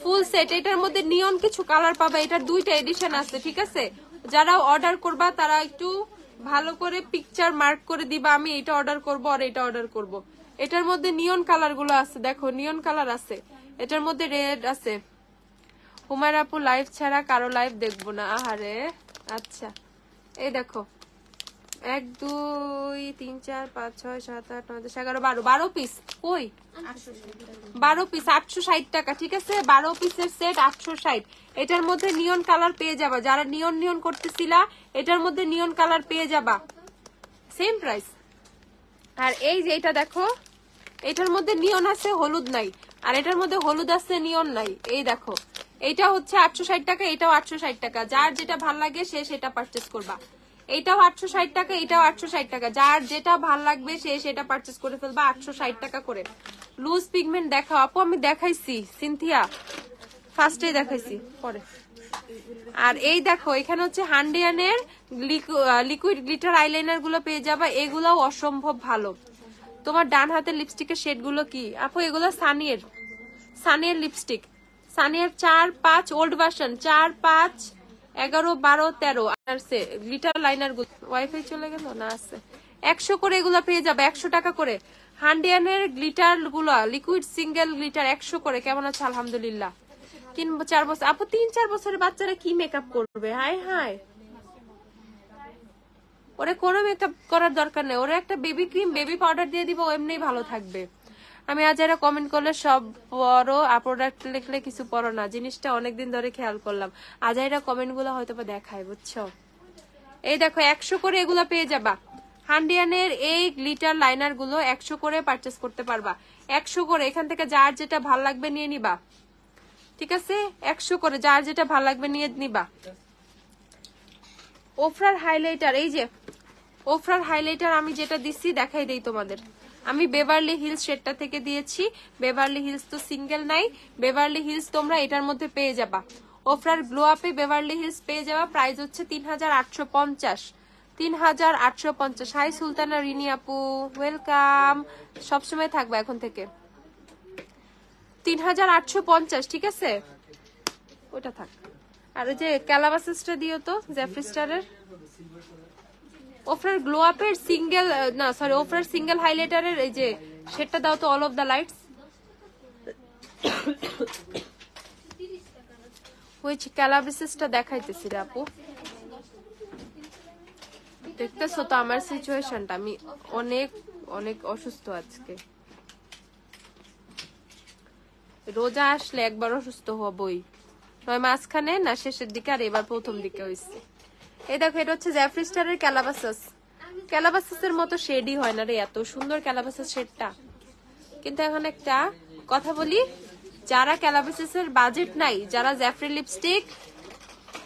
full set, এটার মধ্যে নিয়ন কিছু কালার পাবা, এটার 2টা এডিশন আছে, ঠিক আছে? যারা অর্ডার করবা তারা একটু ভালো করে পিকচার মার্ক করে দিবা, আমি এটা অর্ডার করব আর এটা অর্ডার করব। এটার মধ্যে নিয়ন কালার গুলো আছে, দেখো নিয়ন কালার আছে, এটার মধ্যে রেড আছে। হুমায়রা আপু লাইভ ছাড়া কারো লাইভ দেখবো না, আহারে। আচ্ছা এই দেখো 1 2 3 4 5 6 7 8 9 10 11 12, 12 পিস, কই 12 পিস 860 টাকা, ঠিক আছে? 12 পিসের সেট 860। এটার মধ্যে নিয়ন কালার পেয়ে যাবা, যারা নিয়ন নিয়ন করতেছিলা এটার মধ্যে নিয়ন কালার পেয়ে যাবা, সেম প্রাইস। আর এই যে এটা দেখো, এটার মধ্যে নিয়ন আছে হলুদ নাই, আর এটার মধ্যে হলুদ আছে নিয়ন নাই। এই দেখো এইটা হচ্ছে 860 টাকা, এটাও 860 টাকা, যার যেটা ভাল লাগে সে সেটা পারচেস করবা। এটাও 860 টাকা, এটাও 860 টাকা, যার যেটা ভাল লাগবে সে সেটা পারচেস করে ফেলবা 860 টাকা করে। লুজ পিগমেন্ট দেখাও আপু, আমি দেখাইছি সিনথিয়া, ফার্স্টে দেখাইছি পরে। আর এই দেখো এখানে হচ্ছে হান্ডিয়ানের লিকুইড গ্লিটার আইলাইনার গুলো পেয়ে যাবা, এগুলাও অসম্ভব ভালো। তোমার ডান হাতের লিপস্টিকের শেড গুলো কি আপু? এগুলো সানিয়ের, সানিয়ের লিপস্টিক, সানিয়ার 4 5 ওল্ড ভার্সন, 4 5 11 12 13 আর গ্লিটার লাইনার গুলো। ওয়াইফাই চলে গেল না? আছে 100 করে এগুলা পেয়ে যাবে, 100 টাকা করে। হান্ডিয়ানের গ্লিটার গুলা, লিকুইড সিঙ্গেল গ্লিটার 100 করে। কেমন আছে? আলহামদুলিল্লাহ। 3-4 বছর আপু, 3-4 বছরের বাচ্চারা কি মেকআপ করবে? হায় হায়, ওরে কোনো মেকআপ করার দরকার নেই, ওরে একটা বেবি ক্রিম, বেবি পাউডার দিয়ে দিব, এমনি ভালো থাকবে। আমি আজ এরা কমেন্ট করলে সব পরো, প্রোডাক্ট লিখলে কিছু পরো না, জিনিসটা অনেকদিন ধরে খেয়াল করলাম। আজ এরা কমেন্ট গুলো হয়তো দেখায়, বুঝছো? এই দেখো 100 করে এগুলা পেয়ে যাবা। হান্ডিয়ানের এই গ্লিটার লাইনার গুলো 100 করে পারচেস করতে পারবা। 100 করে, এখান থেকে যার যেটা ভাল লাগবে নিয়ে নিবা, ঠিক আছে? 100 করে যার যেটা ভাল লাগবে নিয়ে নিবা। ওফরার হাইলাইটার, এই যে ওফরার হাইলাইটার আমি যেটা দিচ্ছি দেখাই দেই তোমাদের। আমি বেভারলি হিলস শেডটা থেকে দিয়েছি। বেভারলি হিলস তো সিঙ্গেল নাই, বেভারলি হিলস তোমরা এটার মধ্যে পেয়ে যাবা। ওফরার গ্লো আপে বেভারলি হিলস পেয়ে যাবা। প্রাইস হচ্ছে 3850, 3850। হাই সুলতানা রিনি আপু, ওয়েলকাম, সবসময় থাকবে এখন থেকে। 3850, ঠিক আছে? ওটা থাক। আর ওই যে ক্যালাবাসিসটা দিও তো, জেফরি স্টারের। ওফরার গ্লো আপের সিঙ্গেল, না সরি, ওফরার সিঙ্গেল হাইলাইটারের এই যে সেটটা দাও তো, অল অফ দা লাইটস। ওই ক্যালাবাসিসটা দেখাইতেছি রে আপু। দেখতেছো তো আমার সিচুয়েশনটা, আমি অনেক অনেক অসুস্থ আজকে। রোজা আসলে একবার অসুস্থ হবই, নয় মাঝখানে না শেষের দিকে, আর এবার প্রথম দিকে হয়েছে। এই দেখো, এটা হচ্ছে জেফরি স্টারের ক্যালাবাসাস। ক্যালাবাসাসের মতো শেডই হয় না রে, এত সুন্দর ক্যালাবাসাস শেডটা। কিন্তু এখন একটা কথা বলি, যারা ক্যালাবাসাসের বাজেট নাই, যারা জেফরি লিপস্টিক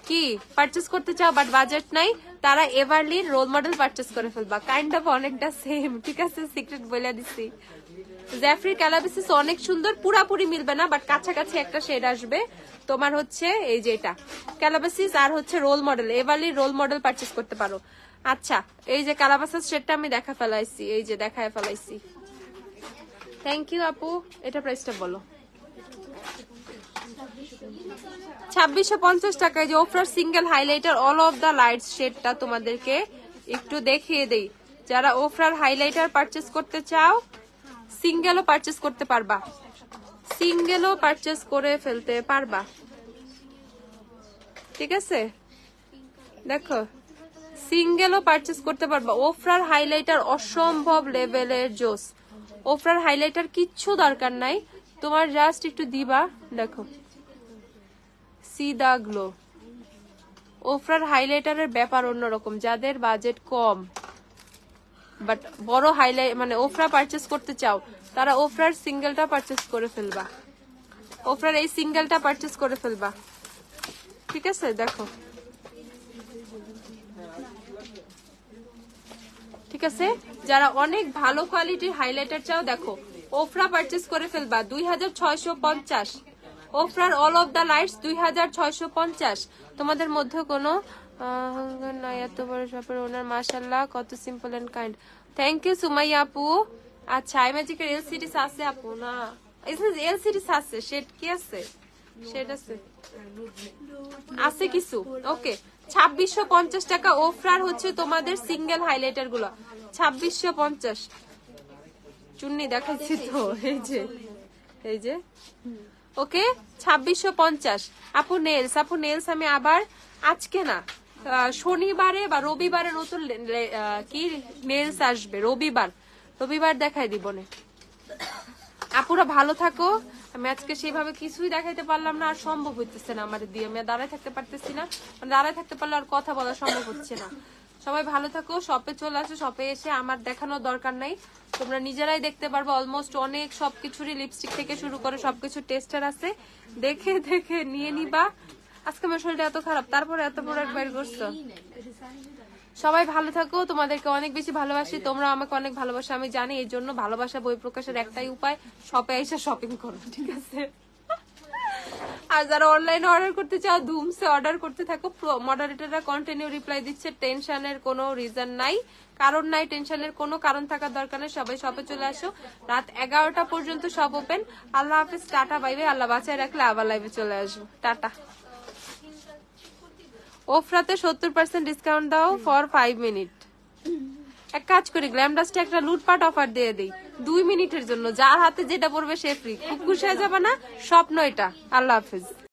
কি পারচেস করতে চাও বাট বাজেট নাই, তারা এভারলির রোল মডেল পারচেস করে ফেলবা। কাইন্ড অফ অনেকটা সেম, ঠিক আছে? সিক্রেট বলে দিছি। জেফরির ক্যালাবাসিস অনেক সুন্দর, পুরাপুরি মিলবে না বাট কাছাকাছি একটা শেড আসবে তোমার। হচ্ছে এই যে এটা ক্যালাবাসিস, আর হচ্ছে রোল মডেল, এভারলির রোল মডেল পারচেস করতে পারো। আচ্ছা, এই যে ক্যালাবাসিস শেডটা আমি দেখা ফেলাইছি, এই যে দেখায় ফেলাইছি। থ্যাংক ইউ আপু। এটা প্রাইসটা বলো। 2650 টাকায় যে ওফরার single highlighter all of the lights শেডটা তোমাদেরকে একটু দেখিয়ে দেই। যারা ওফরার হাইলাইটার পারচেস করতে চাও, সিঙ্গেলও পারচেস করতে পারবা, সিঙ্গেলও পারচেস করে ফেলতে পারবা, ঠিক আছে? দেখো, সিঙ্গেলও পারচেস করতে পারবা। ওফরার হাইলাইটার অসম্ভব লেভেলের জোস। ওফরার হাইলাইটার কিচ্ছু দরকার নাই, তোমার জাস্ট একটু দিবা। দেখো, সি দা গ্লো। ওফরার হাইলাইটারের ব্যাপার অন্যরকম। যাদের বাজেট কম বাট বড় হাইলাইট মানে ওফরা পারচেস করতে চাও, তারা ওফরার সিঙ্গেলটা পারচেস করে ফেলবা, ওফরার এই সিঙ্গেলটা পারচেস করে ফেলবা, ঠিক আছে? দেখো, ঠিক আছে? যারা অনেক ভালো কোয়ালিটির হাইলাইটার চাও, দেখো ওফরা পারচেস করে ফেলবা 2650। ওফরার অল অফ দা লাইটস 2650। তোমাদের মধ্যে কোনো না, এত বড় শপের ওনার, মাশাআল্লাহ, কত simple and kind. Thank you Sumaiya আপু। আচ্ছা, আই ম্যাজিকের এল সিরিজ আছে আপু? না, এল সিরিজ আছে, শেড কি আছে? শেড আছে, আছে কিছু। ওকে, 2650 টাকা ওফরার হচ্ছে তোমাদের সিঙ্গেল হাইলাইটার গুলো, 2650। চুন্নি দেখাচ্ছি তো, এই যে ওকে, 2650 আপু। নেলস, আপু নেলস আমি আবার আজকে না, শনিবারে বা রবিবারে নতুন কি নেলস আসবে, রবিবার দেখাই দিব নে। আপুরা ভালো থাকো। আমি আজকে সেইভাবে কিছুই দেখাইতে পারলাম না, আর সম্ভব হইতেছে না আমার দিয়ে, আমি দাঁড়ায় থাকতে পারতেছি না, দাঁড়ায় থাকতে পারলে আর কথা বলা সম্ভব হচ্ছে না। সবাই ভালো থাকো, শপে চলে আসো, শপে এসে আমার দেখানোর দরকার নাই, তোমরা নিজেরাই দেখতে পারবো। অলমোস্ট অনেক সবকিছুরই লিপস্টিক থেকে শুরু করে সবকিছু টেস্টার আছে, দেখে দেখে নিয়ে নিবা। আজকে আমার শরীরটা এত খারাপ, তারপরে এত বড় একবার করছো। সবাই ভালো থাকো, তোমাদেরকে অনেক বেশি ভালোবাসি, তোমরা আমাকে অনেক ভালোবাসো আমি জানি। এই জন্য ভালোবাসা বই প্রকাশের একটাই উপায়, শপে এসে শপিং করো, ঠিক আছে? আর যারা অনলাইনে অর্ডার করতে চাও, ধুমসে অর্ডার করতে থাকো। মডারেটররা কন্টিনিউ রিপ্লাই দিচ্ছে, টেনশনের কোনো রিজন নাই, কারণ নাই, টেনশনের কোনো কারণ থাকার দরকার নেই। সবাই শপে চলে আসো, রাত 11টা পর্যন্ত শপ ওপেন। আল্লাহ হাফিজ, টাটা, বাই বাই। আল্লাহ বাঁচায় রাখলে আবার লাইভে চলে আসবো, টাটা। ওফরাতে 70% ডিসকাউন্ট দাও ফর 5 মিনিট। এক কাজ করি, গ্ল্যাম ডাস্টে একটা লুটপাট অফার দিয়ে দিই 2 মিনিটের জন্য, যার হাতে যেটা পড়বে সে ফ্রি। খুব খুশি হয়ে যাবে না? স্বপ্ন এটা। আল্লাহ হাফেজ।